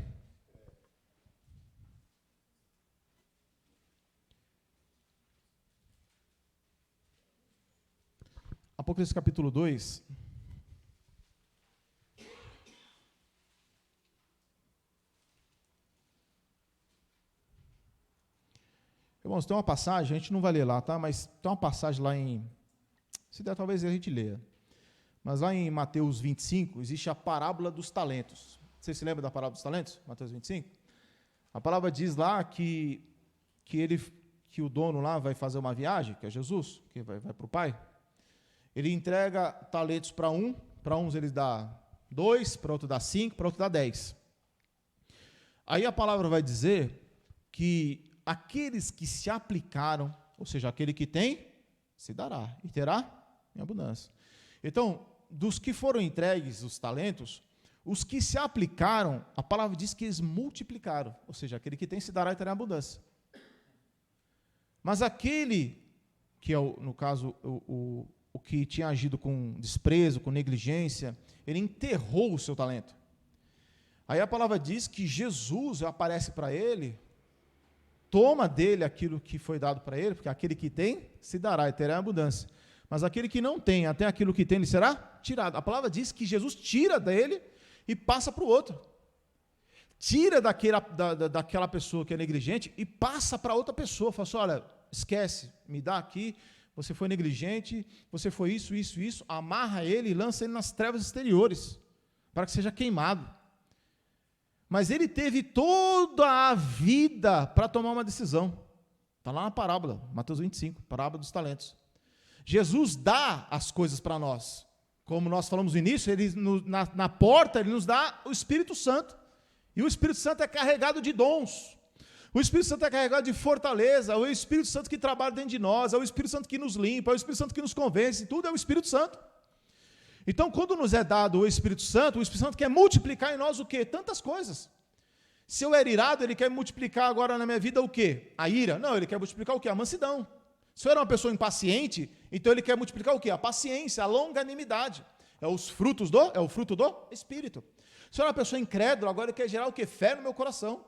Apocalipse capítulo 2. Irmãos, tem uma passagem, a gente não vai ler lá, tá? Mas tem uma passagem lá em... Se der, talvez a gente leia. Mas lá em Mateus 25, existe a parábola dos talentos. Você se lembra da parábola dos talentos? Mateus 25? A palavra diz lá que o dono lá vai fazer uma viagem, que é Jesus, que vai para o Pai. Ele entrega talentos para uns ele dá 2, para outro dá 5, para outro dá 10. Aí a palavra vai dizer que aqueles que se aplicaram, ou seja, aquele que tem, se dará, e terá em abundância. Então, dos que foram entregues os talentos, os que se aplicaram, a palavra diz que eles multiplicaram, ou seja, aquele que tem se dará e terá em abundância. Mas aquele que é, no caso, o que tinha agido com desprezo, com negligência, ele enterrou o seu talento. Aí a palavra diz que Jesus aparece para ele, toma dele aquilo que foi dado para ele, porque aquele que tem, se dará e terá em abundância. Mas aquele que não tem, até aquilo que tem, ele será tirado. A palavra diz que Jesus tira dele e passa para o outro. Tira daquela pessoa que é negligente e passa para outra pessoa. Fala assim, olha, esquece, me dá aqui, você foi negligente, você foi isso, amarra ele e lança ele nas trevas exteriores, para que seja queimado. Mas ele teve toda a vida para tomar uma decisão. Está lá na parábola, Mateus 25, parábola dos talentos. Jesus dá as coisas para nós. Como nós falamos no início, ele, na porta, ele nos dá o Espírito Santo. E o Espírito Santo é carregado de dons. O Espírito Santo é carregado de fortaleza. É o Espírito Santo que trabalha dentro de nós. É o Espírito Santo que nos limpa. É o Espírito Santo que nos convence. Tudo é o Espírito Santo. Então, quando nos é dado o Espírito Santo quer multiplicar em nós o quê? Tantas coisas. Se eu era irado, ele quer multiplicar agora na minha vida o quê? A ira? Não, ele quer multiplicar o quê? A mansidão. Se eu era uma pessoa impaciente, então ele quer multiplicar o quê? A paciência, a longanimidade. É o fruto do Espírito. Se eu era uma pessoa incrédula, agora ele quer gerar o quê? Fé no meu coração.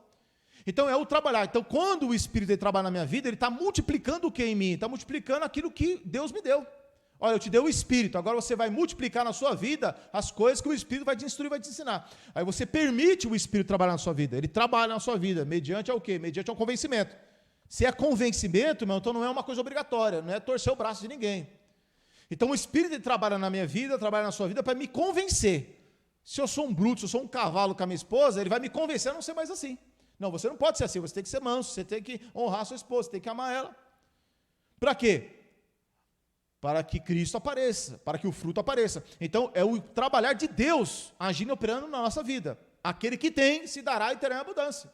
Então é o trabalhar. Então, quando o Espírito ele trabalha na minha vida, ele está multiplicando o que em mim? Está multiplicando aquilo que Deus me deu. Olha, eu te dei o Espírito, agora você vai multiplicar na sua vida as coisas que o Espírito vai te instruir, vai te ensinar. Aí você permite o Espírito trabalhar na sua vida. Ele trabalha na sua vida, mediante ao quê? Mediante ao convencimento. Se é convencimento, irmão, então não é uma coisa obrigatória, não é torcer o braço de ninguém. Então o Espírito ele trabalha na minha vida, trabalha na sua vida para me convencer. Se eu sou um bruto, se eu sou um cavalo com a minha esposa, ele vai me convencer a não ser mais assim. Não, você não pode ser assim, você tem que ser manso, você tem que honrar a sua esposa, você tem que amar ela. Para quê? Para que Cristo apareça, para que o fruto apareça. Então, é o trabalhar de Deus agindo e operando na nossa vida. Aquele que tem, se dará e terá em abundância.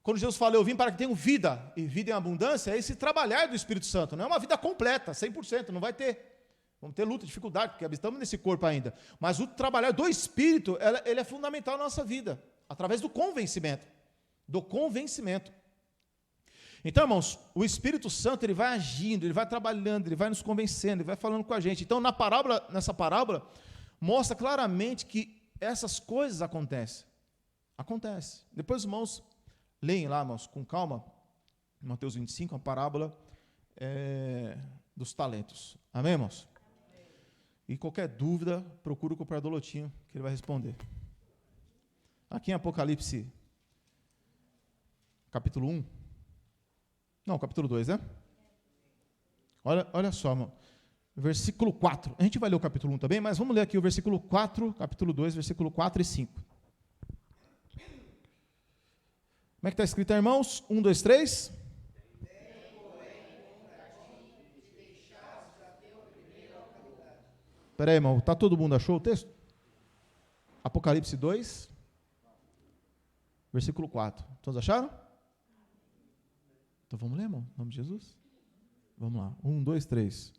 Quando Jesus fala, eu vim para que tenham vida, e vida em abundância, é esse trabalhar do Espírito Santo. Não é uma vida completa, 100%, não vai ter. Vamos ter luta, dificuldade, porque estamos nesse corpo ainda. Mas o trabalhar do Espírito, ele é fundamental na nossa vida, através do convencimento. Do convencimento. Então, irmãos, o Espírito Santo, ele vai agindo, ele vai trabalhando, ele vai nos convencendo, ele vai falando com a gente. Então, nessa parábola, mostra claramente que essas coisas acontecem. Acontece. Depois os irmãos leem lá, irmãos, com calma, Mateus 25, a parábola dos talentos. Amém, irmãos? Amém. E qualquer dúvida, procura o cooperador Lotinho, que ele vai responder. Aqui em Apocalipse, capítulo 1, não, capítulo 2, né? Olha só, irmão. Versículo 4. A gente vai ler o capítulo 1 também, mas vamos ler aqui o versículo 4, capítulo 2, versículo 4 e 5. Como é que está escrito, irmãos? 1, 2, 3. Espera aí, irmão. Tá todo mundo achou o texto? Apocalipse 2, versículo 4. Todos acharam? Então vamos ler, irmão, em nome de Jesus? Vamos lá, 1, 2, 3.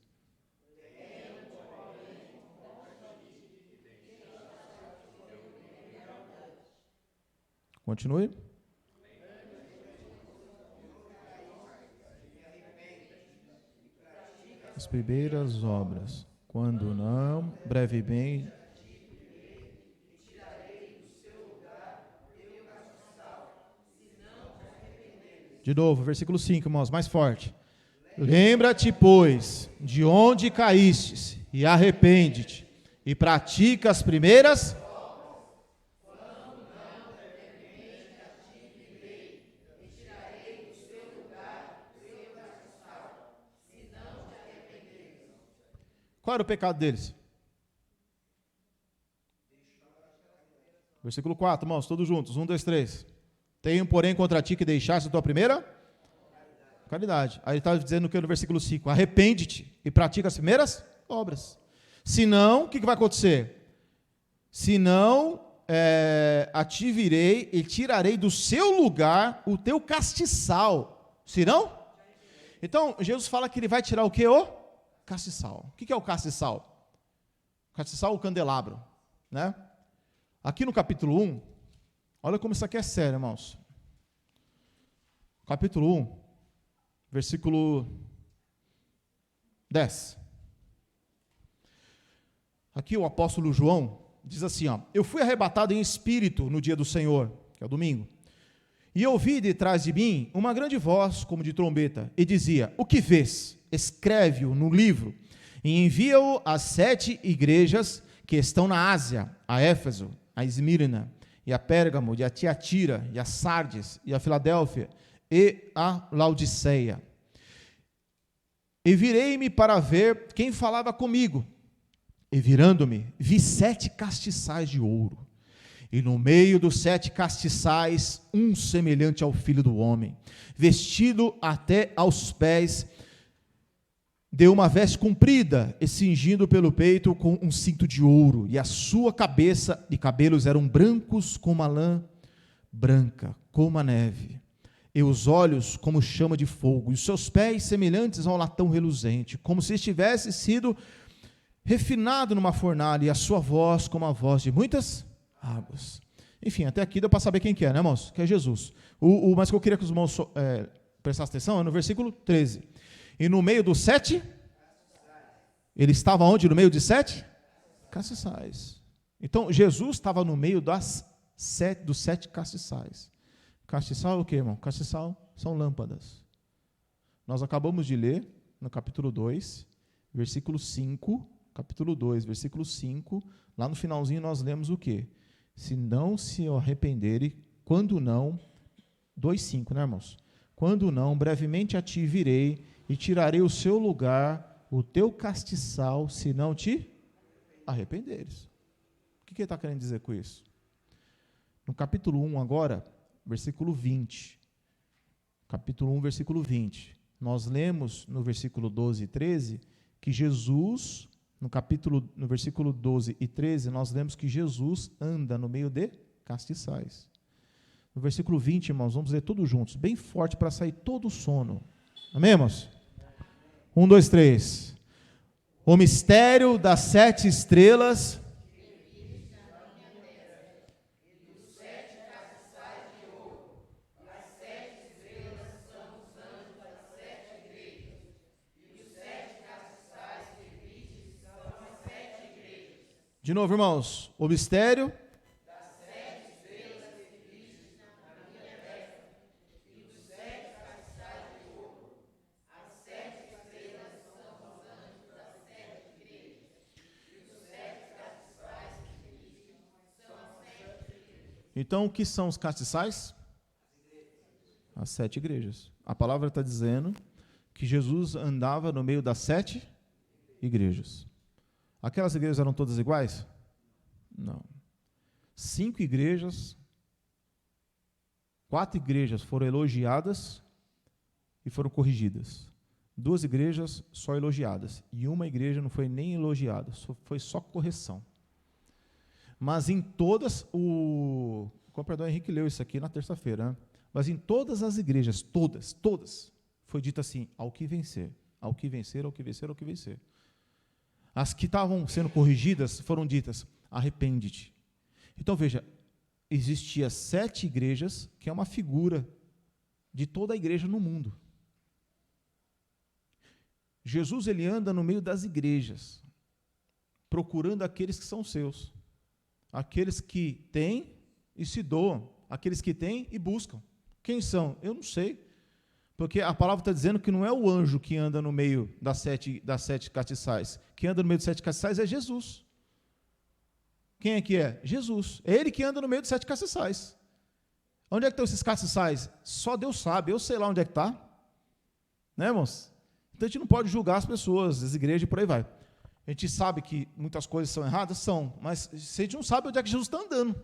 Continue. As primeiras obras, quando não, brevemente. De novo, versículo 5, irmãos, mais forte. Lembra-te, pois, de onde caístes, e arrepende-te, e pratica as primeiras. Qual era o pecado deles? Versículo 4, irmãos, todos juntos. 1, 2, 3. Tenho, porém, contra ti que deixaste a tua primeira caridade. Aí ele está dizendo o que no versículo 5? Arrepende-te e pratica as primeiras obras. Senão, o que vai acontecer? Senão, a ti virei e tirarei do seu lugar o teu castiçal. Senão? Então, Jesus fala que ele vai tirar o que? O castiçal. O que é o castiçal? O castiçal é o candelabro, né? Aqui no capítulo 1, olha como isso aqui é sério, irmãos. Capítulo 1, versículo 10. Aqui o apóstolo João diz assim, ó: eu fui arrebatado em espírito no dia do Senhor, que é o domingo, e ouvi de trás de mim uma grande voz como de trombeta, e dizia: o que vês? Escreve-o no livro, e envia-o às 7 igrejas que estão na Ásia, a Éfeso, a Esmirna, e a Pérgamo, e a Tiatira, e a Sardes, e a Filadélfia, e a Laodiceia. E virei-me para ver quem falava comigo, e virando-me, vi 7 castiçais de ouro, e no meio dos 7 castiçais, um semelhante ao Filho do Homem, vestido até aos pés de uma veste comprida, e cingido pelo peito com um cinto de ouro, e a sua cabeça e cabelos eram brancos como a lã branca, como a neve, e os olhos como chama de fogo, e os seus pés semelhantes ao latão reluzente, como se estivesse sido refinado numa fornalha, e a sua voz como a voz de muitas águas. Enfim, até aqui deu para saber quem que é, né, irmãos? Que é Jesus. Mas que eu queria que os irmãos prestassem atenção é no versículo 13. E no meio dos 7, ele estava onde? No meio de 7 castiçais. Então, Jesus estava no meio dos 7 castiçais. Castiçal é o que, irmão? Castiçal são lâmpadas. Nós acabamos de ler no capítulo 2, versículo 5, capítulo 2, versículo 5, lá no finalzinho nós lemos o quê? Se não se arrependerem, quando não, 2,5, né, irmãos? Quando não, brevemente a ti virei e tirarei o seu lugar, o teu castiçal, se não te arrependeres. O que ele está querendo dizer com isso? No capítulo 1 agora, versículo 20. Capítulo 1, versículo 20. Nós lemos no versículo 12 e 13 que Jesus, no versículo 12 e 13, nós lemos que Jesus anda no meio de castiçais. No versículo 20, irmãos, vamos ler todos juntos, bem forte para sair todo o sono. Amém, irmãos? 1, 2, 3. O mistério das 7 estrelas. De novo, irmãos, o mistério das 7 estrelas que vistes na minha destra, e dos 7 castiçais de ouro. As 7 estrelas são os anjos das 7 igrejas, e os 7 castiçais que vistes são as 7 igrejas. Então, o que são os castiçais? As 7 igrejas. A palavra está dizendo que Jesus andava no meio das 7 igrejas. Aquelas igrejas eram todas iguais? Não. 5 igrejas, 4 igrejas foram elogiadas e foram corrigidas. 2 igrejas só elogiadas. E uma igreja não foi nem elogiada, foi só correção. Mas em todas, o perdão, Henrique leu isso aqui na terça-feira, né? Mas em todas as igrejas, todas, foi dito assim: ao que vencer, ao que vencer, ao que vencer, ao que vencer. As que estavam sendo corrigidas foram ditas: arrepende-te. Então veja, existia 7 igrejas, que é uma figura de toda a igreja no mundo. Jesus, ele anda no meio das igrejas, procurando aqueles que são seus, aqueles que têm e se doam, aqueles que têm e buscam. Quem são? Eu não sei. Porque a palavra está dizendo que não é o anjo que anda no meio das 7 castiçais. Quem anda no meio dos 7 castiçais é Jesus. Quem é que é? Jesus. É ele que anda no meio dos 7 castiçais. Onde é que estão esses castiçais? Só Deus sabe. Eu sei lá onde é que está. Né, irmãos? Então a gente não pode julgar as pessoas, as igrejas e por aí vai. A gente sabe que muitas coisas são erradas? São, mas se a gente não sabe onde é que Jesus está andando,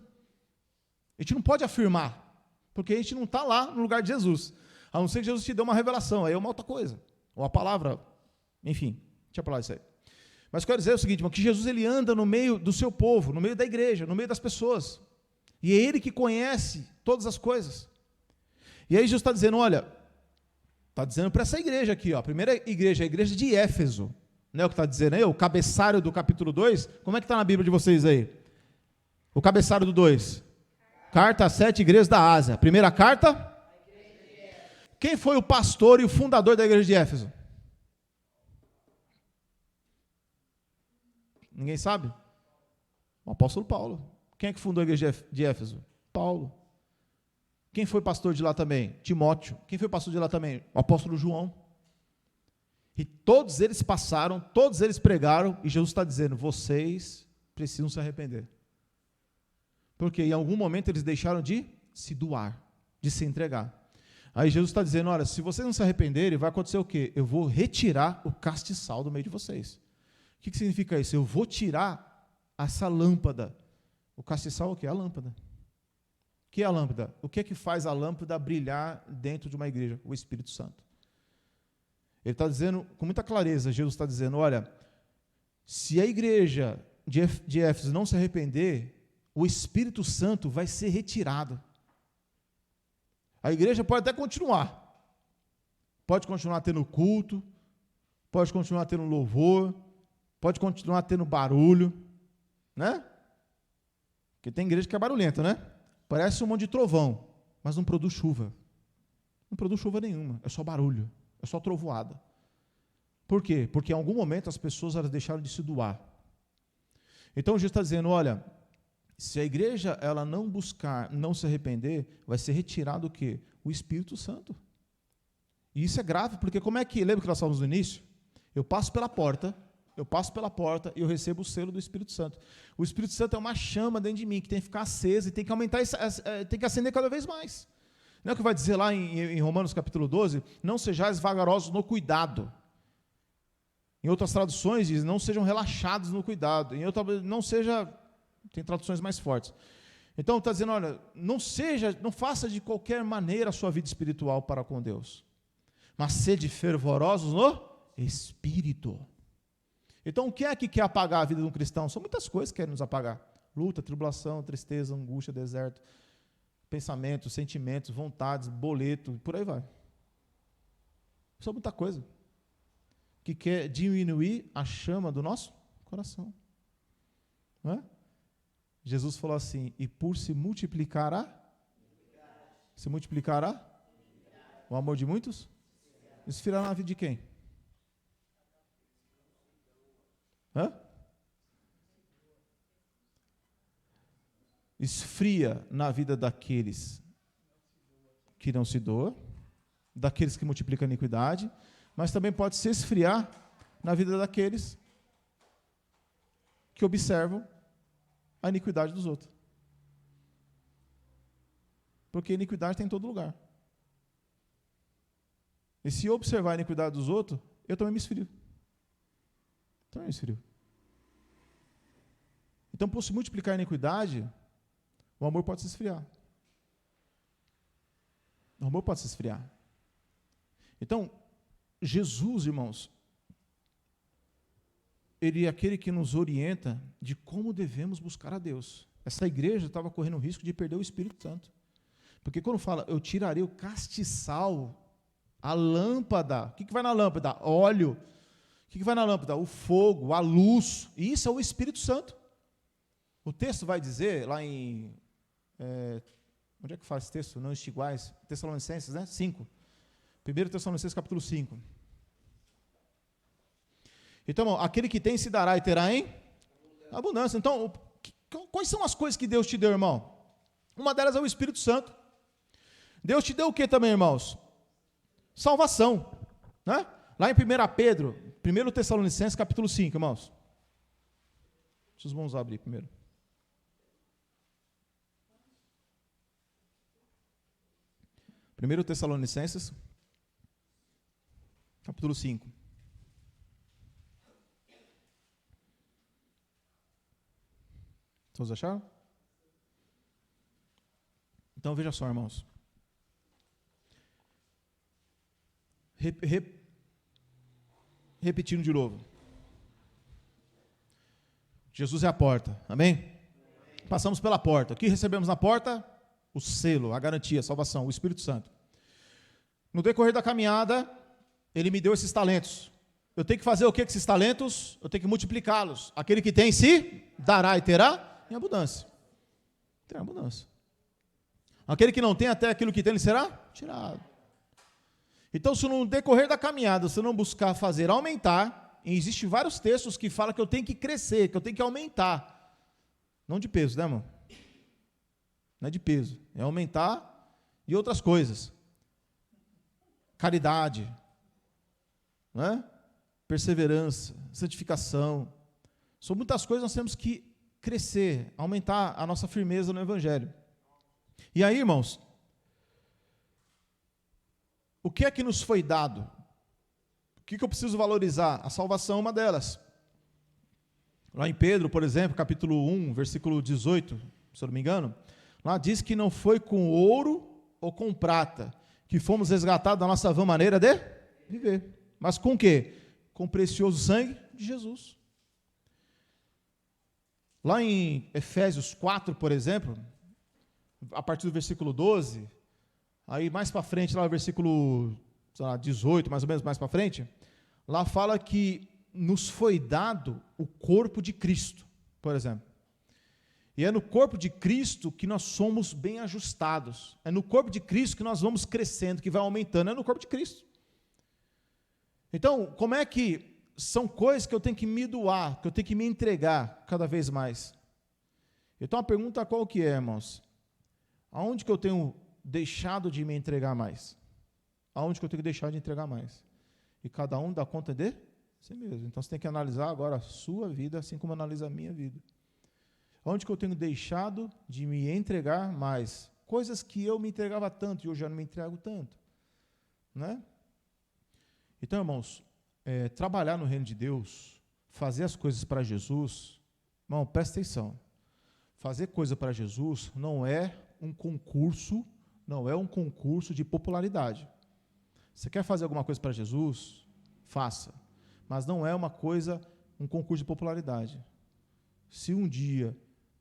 a gente não pode afirmar, porque a gente não está lá no lugar de Jesus, a não ser que Jesus te dê uma revelação, aí é uma outra coisa, ou a palavra, enfim, deixa eu falar isso aí. Mas quero dizer o seguinte, irmão, que Jesus ele anda no meio do seu povo, no meio da igreja, no meio das pessoas, e é Ele que conhece todas as coisas. E aí Jesus está dizendo, olha, está dizendo para essa igreja aqui, ó, a primeira igreja, a igreja de Éfeso, não é o que está dizendo aí, o cabeçalho do capítulo 2, como é que está na Bíblia de vocês aí? O cabeçalho do 2. Carta às 7 igrejas da Ásia. Primeira carta? Quem foi o pastor e o fundador da igreja de Éfeso? Ninguém sabe? O apóstolo Paulo. Quem é que fundou a igreja de Éfeso? Paulo. Quem foi pastor de lá também? Timóteo. Quem foi pastor de lá também? O apóstolo João. E todos eles passaram, todos eles pregaram, e Jesus está dizendo, vocês precisam se arrepender. Porque em algum momento eles deixaram de se doar, de se entregar. Aí Jesus está dizendo, olha, se vocês não se arrependerem, vai acontecer o quê? Eu vou retirar o castiçal do meio de vocês. O que significa isso? Eu vou tirar essa lâmpada. O castiçal é o quê? A lâmpada. O que é a lâmpada? O que é que faz a lâmpada brilhar dentro de uma igreja? O Espírito Santo. Ele está dizendo, com muita clareza, Jesus está dizendo, olha, se a igreja de Éfeso não se arrepender, o Espírito Santo vai ser retirado. A igreja pode até continuar. Pode continuar tendo culto, pode continuar tendo louvor, pode continuar tendo barulho, né? Porque tem igreja que é barulhenta, né? Parece um monte de trovão, mas não produz chuva. Não produz chuva nenhuma, é só barulho, é só trovoada. Por quê? Porque em algum momento as pessoas elas deixaram de se doar. Então Jesus está dizendo, olha, se a igreja ela não buscar, não se arrepender, vai ser retirado o quê? O Espírito Santo. E isso é grave, porque como é que, lembra que nós falamos no início? Eu passo pela porta e eu recebo o selo do Espírito Santo. O Espírito Santo é uma chama dentro de mim, que tem que ficar acesa e tem que aumentar, tem que acender cada vez mais. Não é o que vai dizer lá em Romanos capítulo 12? Não sejais vagarosos no cuidado. Em outras traduções diz, não sejam relaxados no cuidado. Em outra, não seja, tem traduções mais fortes. Então está dizendo, olha, não faça de qualquer maneira a sua vida espiritual para com Deus, mas sede fervorosos no Espírito. Então o que é que quer apagar a vida de um cristão? São muitas coisas que querem nos apagar. Luta, tribulação, tristeza, angústia, deserto, pensamentos, sentimentos, vontades, boleto, por aí vai. São muita coisa que quer diminuir a chama do nosso coração. Não é? Jesus falou assim, e por se multiplicará o amor de muitos? Esfriará na vida de quem? Hã? Esfria na vida daqueles que não se doam, daqueles que multiplicam a iniquidade, mas também pode se esfriar na vida daqueles que observam a iniquidade dos outros. Porque a iniquidade tem em todo lugar. E se eu observar a iniquidade dos outros, eu também me esfrio. Então, por se multiplicar a iniquidade, o amor pode se esfriar. O amor pode se esfriar. Então, Jesus, irmãos, Ele é aquele que nos orienta de como devemos buscar a Deus. Essa igreja estava correndo o risco de perder o Espírito Santo. Porque quando fala, eu tirarei o castiçal, a lâmpada, o que vai na lâmpada? Óleo. O que vai na lâmpada? O fogo, a luz. E isso é o Espírito Santo. O texto vai dizer, lá em... onde é que faz esse texto? Não estiguais. Tessalonicenses, né? 5. 1 Tessalonicenses, capítulo 5. Então, irmão, aquele que tem se dará e terá em abundância. Então, quais são as coisas que Deus te deu, irmão? Uma delas é o Espírito Santo. Deus te deu o que também, irmãos? Salvação. Né? Lá em 1 Pedro, 1 Tessalonicenses, capítulo 5, irmãos. Vocês vão abrir primeiro. Primeiro Tessalonicenses, capítulo 5. Todos acharam? Então veja só, irmãos. Repetindo de novo. Jesus é a porta, amém? Passamos pela porta. O que recebemos na porta? O selo, a garantia, a salvação, o Espírito Santo. No decorrer da caminhada, Ele me deu esses talentos. Eu tenho que fazer o que com esses talentos? Eu tenho que multiplicá-los. Aquele que tem se dará e terá em abundância. Terá abundância. Aquele que não tem, até aquilo que tem, ele será tirado. Então, se no decorrer da caminhada você não buscar fazer aumentar, e existem vários textos que falam que eu tenho que crescer, que eu tenho que aumentar. Não de peso, né, irmão? Não é de peso, é aumentar e outras coisas. Caridade, não é? Perseverança, santificação. São muitas coisas que nós temos que crescer, aumentar a nossa firmeza no Evangelho. E aí, irmãos, o que é que nos foi dado? O que eu preciso valorizar? A salvação é uma delas. Lá em Pedro, por exemplo, capítulo 1, versículo 18, se eu não me engano, lá diz que não foi com ouro ou com prata que fomos resgatados da nossa vã maneira de viver. Mas com o quê? Com o precioso sangue de Jesus. Lá em Efésios 4, por exemplo, a partir do versículo 12, aí mais para frente, lá no versículo 18, mais ou menos mais para frente, lá fala que nos foi dado o corpo de Cristo, por exemplo. E é no corpo de Cristo que nós somos bem ajustados. É no corpo de Cristo que nós vamos crescendo, que vai aumentando. É no corpo de Cristo. Então, como é que são coisas que eu tenho que me doar, que eu tenho que me entregar cada vez mais? Então, a pergunta qual que é, irmãos? Aonde que eu tenho deixado de me entregar mais? Aonde que eu tenho que deixar de entregar mais? E cada um dá conta de si mesmo. Então, você tem que analisar agora a sua vida, assim como analisa a minha vida. Onde que eu tenho deixado de me entregar mais? Coisas que eu me entregava tanto e hoje já não me entrego tanto. Né? Então, irmãos, trabalhar no reino de Deus, fazer as coisas para Jesus, irmão, presta atenção. Fazer coisa para Jesus não é um concurso, não é um concurso de popularidade. Você quer fazer alguma coisa para Jesus? Faça. Mas não é uma coisa, um concurso de popularidade. Se um dia,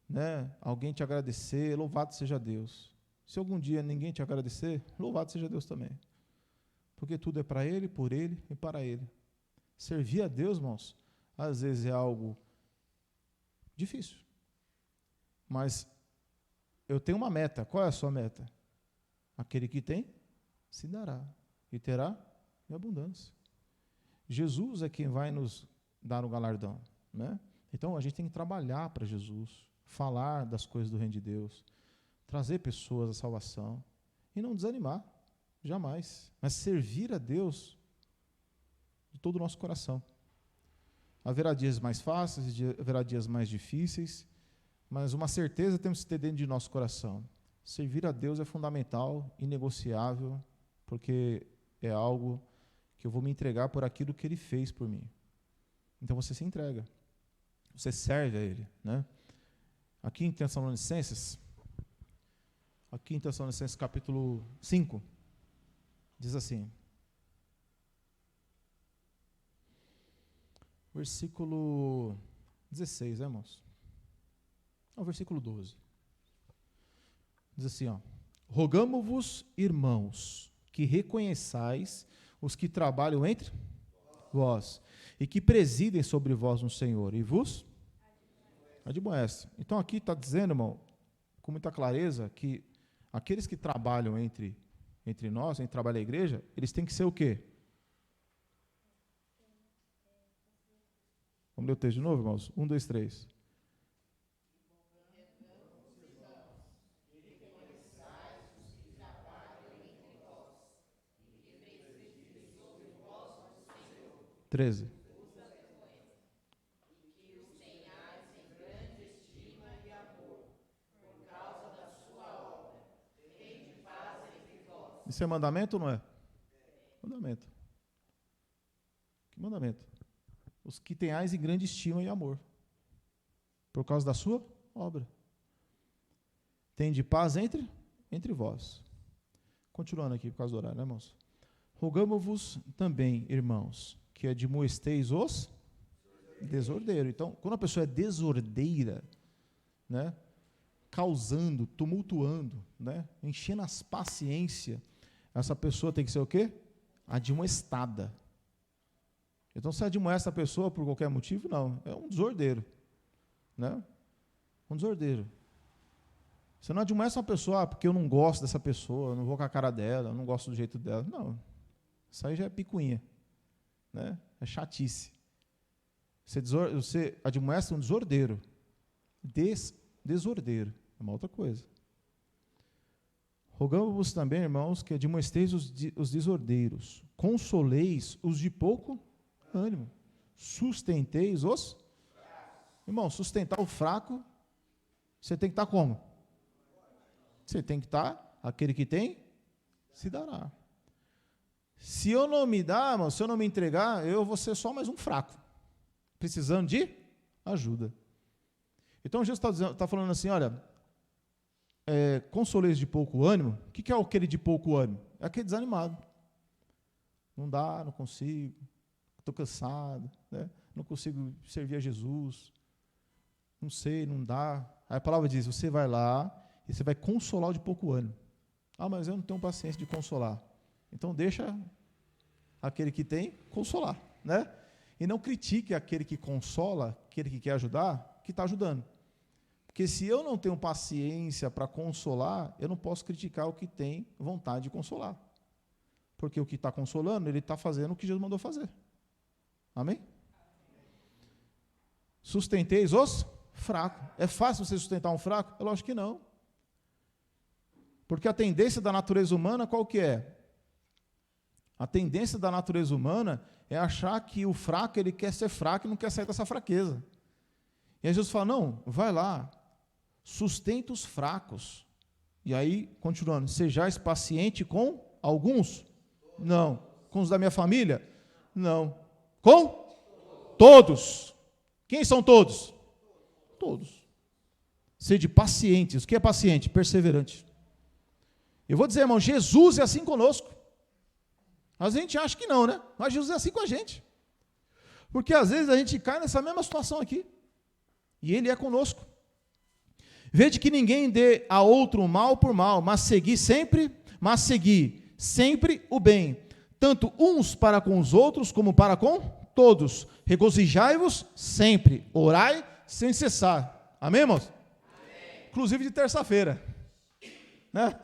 né, alguém te agradecer, louvado seja Deus. Se algum dia ninguém te agradecer, louvado seja Deus também. Porque tudo é para Ele, por Ele e para Ele. Servir a Deus, irmãos, às vezes é algo difícil. Mas eu tenho uma meta. Qual é a sua meta? Aquele que tem, se dará. E terá em abundância. Jesus é quem vai nos dar o galardão, né? Então, a gente tem que trabalhar para Jesus, falar das coisas do reino de Deus, trazer pessoas à salvação e não desanimar, jamais, mas servir a Deus de todo o nosso coração. Haverá dias mais fáceis, haverá dias mais difíceis, mas uma certeza temos que ter dentro de nosso coração. Servir a Deus é fundamental, inegociável, porque é algo que eu vou me entregar por aquilo que Ele fez por mim. Então, você se entrega. Você serve a Ele, né? Aqui em Tessalonicenses, capítulo 5, diz assim, versículo 16, irmãos? Não, versículo 12. Diz assim, ó: rogamo-vos, irmãos, que reconheçais os que trabalham entre vós, e que presidem sobre vós no Senhor, e vos admoestem. Então aqui está dizendo, irmão, com muita clareza, que aqueles que trabalham entre nós, entre trabalho da igreja, eles têm que ser o quê? Vamos ler o texto de novo, irmãos? 1, 2, 3. Treze. Isso é mandamento ou não é? Mandamento. Que mandamento? Os que tenhais em grande estima e amor, por causa da sua obra. Tende paz entre vós. Continuando aqui, por causa do horário, né, irmãos? Rogamo-vos também, irmãos, que admoesteis os desordeiros. Então, quando a pessoa é desordeira, né, causando, tumultuando, né, enchendo as paciências, essa pessoa tem que ser o quê? Admoestada. Então, se admoesta a pessoa por qualquer motivo, não, é um desordeiro, né? Um desordeiro. Você não admoesta uma pessoa porque eu não gosto dessa pessoa, eu não vou com a cara dela, eu não gosto do jeito dela. Não, isso aí já é picuinha, né? É chatice. Você admoesta um desordeiro. Desordeiro, é uma outra coisa. Rogamos-vos também, irmãos, que admoesteis os desordeiros, consoleis os de pouco ânimo, sustenteis os... Irmão, sustentar o fraco, você tem que estar como? Você tem que estar, aquele que tem, se dará. Se eu não me dar, irmão, se eu não me entregar, eu vou ser só mais um fraco, precisando de ajuda. Então, Jesus está falando assim, olha, consoleis de pouco ânimo. O que é aquele de pouco ânimo? É aquele desanimado. Não dá, não consigo, estou cansado, né? Não consigo servir a Jesus, não sei, não dá. Aí a palavra diz, você vai lá e você vai consolar o de pouco ânimo. Ah, mas eu não tenho paciência de consolar. Então deixa aquele que tem consolar, né? E não critique aquele que consola, aquele que quer ajudar, que está ajudando. Porque se eu não tenho paciência para consolar, eu não posso criticar o que tem vontade de consolar. Porque o que está consolando, ele está fazendo o que Jesus mandou fazer. Amém? Sustenteis os fracos. É fácil você sustentar um fraco? É lógico que não. Porque a tendência da natureza humana qual que é? A tendência da natureza humana é achar que o fraco, ele quer ser fraco e não quer sair dessa fraqueza. E aí Jesus fala, não, vai lá, sustenta os fracos. E aí, continuando, sejais paciente com alguns? Não. Com os da minha família? Não. Com? Todos. Quem são todos? Todos. Sede pacientes. O que é paciente? Perseverante. Eu vou dizer, irmão, Jesus é assim conosco. A gente acha que não, né? Mas Jesus é assim com a gente. Porque às vezes a gente cai nessa mesma situação aqui. E Ele é conosco. Vede que ninguém dê a outro mal por mal, mas segui sempre o bem, tanto uns para com os outros, como para com todos. Regozijai-vos sempre, orai sem cessar. Amém, irmãos? Amém. Inclusive de terça-feira. Né?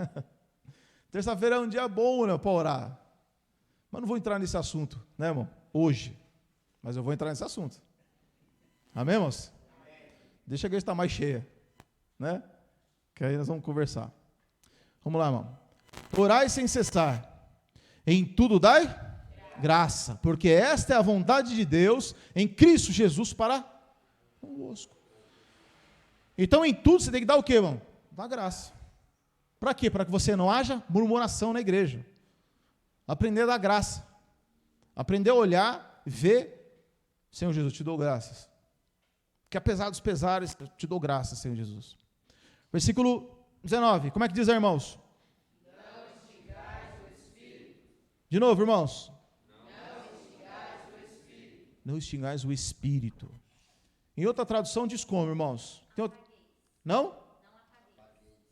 Terça-feira é um dia bom, né, para orar. Mas não vou entrar nesse assunto, né, irmão? Hoje. Mas eu vou entrar nesse assunto. Amém, irmãos? Amém. Deixa a igreja estar mais cheia, né? Que aí nós vamos conversar. Vamos lá, irmão. Orai sem cessar. Em tudo dai graça, porque esta é a vontade de Deus em Cristo Jesus para convosco. Então, em tudo você tem que dar o quê, irmão? Dar graça. Para quê? Para que você não haja murmuração na igreja. Aprender a dar graça. Aprender a olhar, ver, Senhor Jesus, te dou graças. Que apesar dos pesares, eu te dou graças, Senhor Jesus. Versículo 19, como é que diz, irmãos? Não extingais o Espírito. De novo, irmãos. Não extingais o Espírito. Não extingais o Espírito. Em outra tradução diz como, irmãos? Não?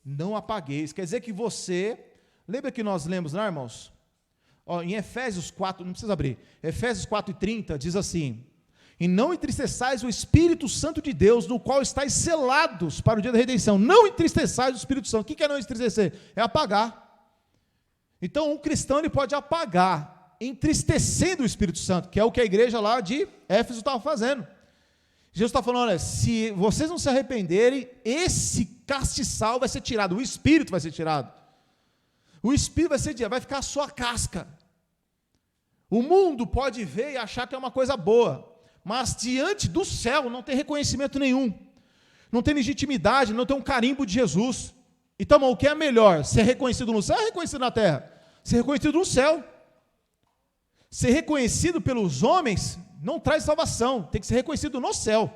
Não apagueis. Quer dizer que você... Lembra que nós lemos, né, irmãos? Em Efésios 4, não precisa abrir. Efésios 4:30 diz assim: e não entristeçais o Espírito Santo de Deus, no qual estáis selados para o dia da redenção. Não entristeçais o Espírito Santo. O que é não entristecer? É apagar. Então, um cristão ele pode apagar, entristecendo o Espírito Santo, que é o que a igreja lá de Éfeso estava fazendo. Jesus está falando, olha, se vocês não se arrependerem, esse castiçal vai ser tirado, o Espírito vai ser tirado. O Espírito vai ficar a sua casca. O mundo pode ver e achar que é uma coisa boa, mas diante do céu não tem reconhecimento nenhum, não tem legitimidade, não tem um carimbo de Jesus. Então, irmão, o que é melhor? Ser reconhecido no céu ou reconhecido na terra? Ser reconhecido no céu. Ser reconhecido pelos homens não traz salvação, tem que ser reconhecido no céu.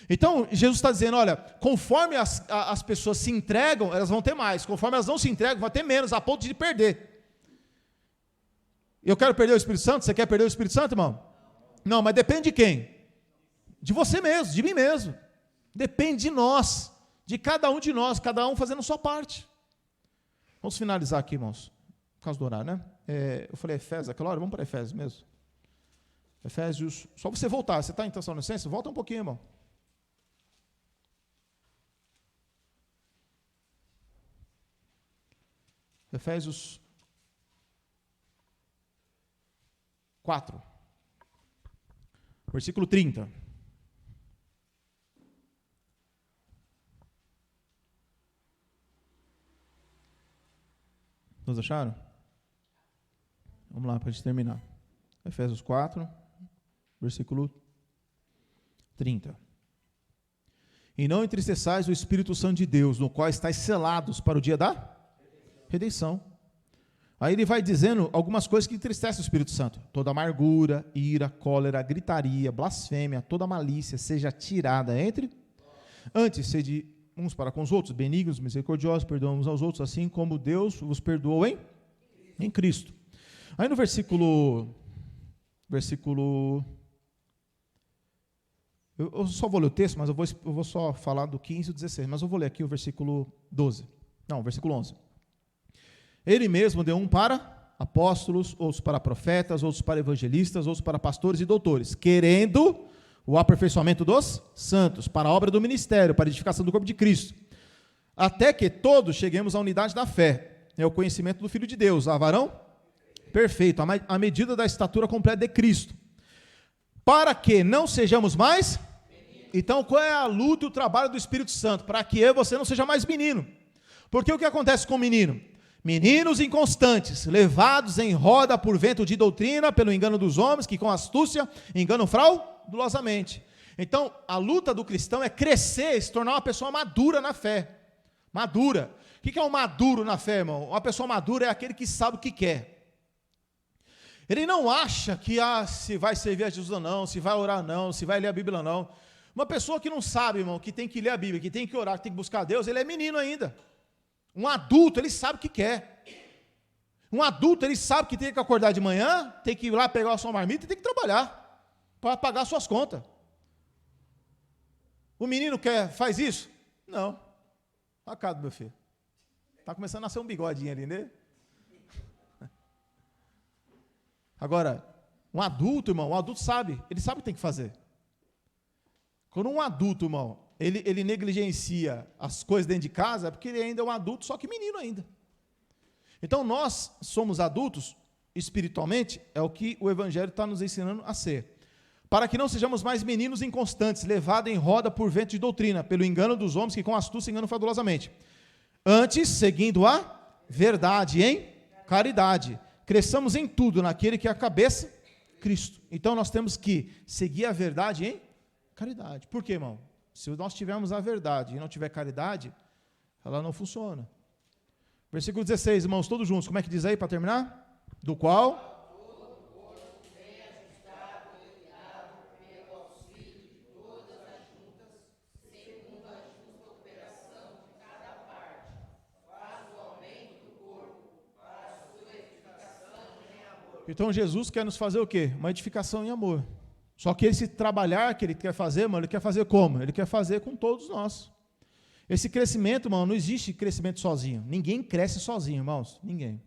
Então, Jesus está dizendo, olha, conforme as pessoas se entregam, elas vão ter mais. Conforme elas não se entregam, vão ter menos, a ponto de perder. Eu quero perder o Espírito Santo? Você quer perder o Espírito Santo, irmão? Não, mas depende de quem? De você mesmo, de mim mesmo. Depende de nós, de cada um de nós, cada um fazendo a sua parte. Vamos finalizar aqui, irmãos, por causa do horário, né? Eu falei Efésios aquela hora, vamos para Efésios mesmo. Efésios, só você voltar, você está em Tessalonicenses? Volta um pouquinho, irmão. Efésios 4, versículo 30. Todos acharam? Vamos lá para a gente terminar. Efésios 4, versículo 30. E não entristeçais o Espírito Santo de Deus, no qual estáis selados para o dia da redenção. Aí ele vai dizendo algumas coisas que entristecem o Espírito Santo. Toda amargura, ira, cólera, gritaria, blasfêmia, toda malícia seja tirada entre. Antes, sede uns para com os outros, benignos, misericordiosos, perdoam uns aos outros, assim como Deus vos perdoou em Cristo. Aí no versículo eu só vou ler o texto, mas eu vou só falar do 15 e 16, mas eu vou ler aqui o versículo 12. Não, o versículo 11. Ele mesmo deu um para apóstolos, outros para profetas, outros para evangelistas, outros para pastores e doutores, querendo o aperfeiçoamento dos santos, para a obra do ministério, para a edificação do corpo de Cristo, até que todos cheguemos à unidade da fé, o conhecimento do Filho de Deus, a varão perfeito, à medida da estatura completa de Cristo, para que não sejamos mais. Então, qual é a luta e o trabalho do Espírito Santo? Para que eu e você não seja mais menino. Porque o que acontece com o menino? Meninos inconstantes, levados em roda por vento de doutrina, pelo engano dos homens, que com astúcia enganam fraudulosamente. Então, a luta do cristão é crescer, se tornar uma pessoa madura na fé. Madura. O que é um maduro na fé, irmão? Uma pessoa madura é aquele que sabe o que quer. Ele não acha que se vai servir a Jesus ou não, se vai orar ou não, se vai ler a Bíblia ou não. Uma pessoa que não sabe, irmão, que tem que ler a Bíblia, que tem que orar, que tem que buscar a Deus, ele é menino ainda. Um adulto, ele sabe o que quer. Um adulto, ele sabe que tem que acordar de manhã, tem que ir lá pegar a sua marmita e tem que trabalhar para pagar suas contas. O menino faz isso? Não. Acaba, meu filho. Está começando a nascer um bigodinho ali, né? Agora, um adulto, irmão, um adulto sabe, ele sabe o que tem que fazer. Quando um adulto, irmão, ele negligencia as coisas dentro de casa, é porque ele ainda é um adulto, só que menino ainda. Então, nós somos adultos, espiritualmente, é o que o Evangelho está nos ensinando a ser. Para que não sejamos mais meninos inconstantes, levados em roda por vento de doutrina, pelo engano dos homens que com astúcia enganam fraudulosamente. Antes, seguindo a verdade em caridade, cresçamos em tudo naquele que é a cabeça, Cristo. Então, nós temos que seguir a verdade em caridade. Por quê, irmão? Se nós tivermos a verdade e não tiver caridade, ela não funciona. Versículo 16, irmãos, todos juntos. Como é que diz aí para terminar? Do qual Então Jesus quer nos fazer o quê? Uma edificação em amor. Só que esse trabalhar que ele quer fazer, mano, ele quer fazer como? Ele quer fazer com todos nós. Esse crescimento, irmão, não existe crescimento sozinho. Ninguém cresce sozinho, irmãos. Ninguém.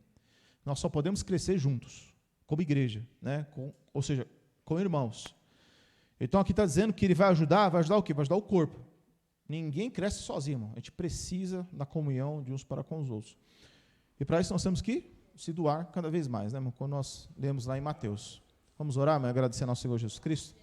Nós só podemos crescer juntos, como igreja, né? Ou seja, com irmãos. Então aqui está dizendo que ele vai ajudar o quê? Vai ajudar o corpo. Ninguém cresce sozinho, irmão. A gente precisa da comunhão de uns para com os outros. E para isso nós temos que se doar cada vez mais, né, irmão? Quando nós lemos lá em Mateus. Vamos orar, mas agradecer ao nosso Senhor Jesus Cristo.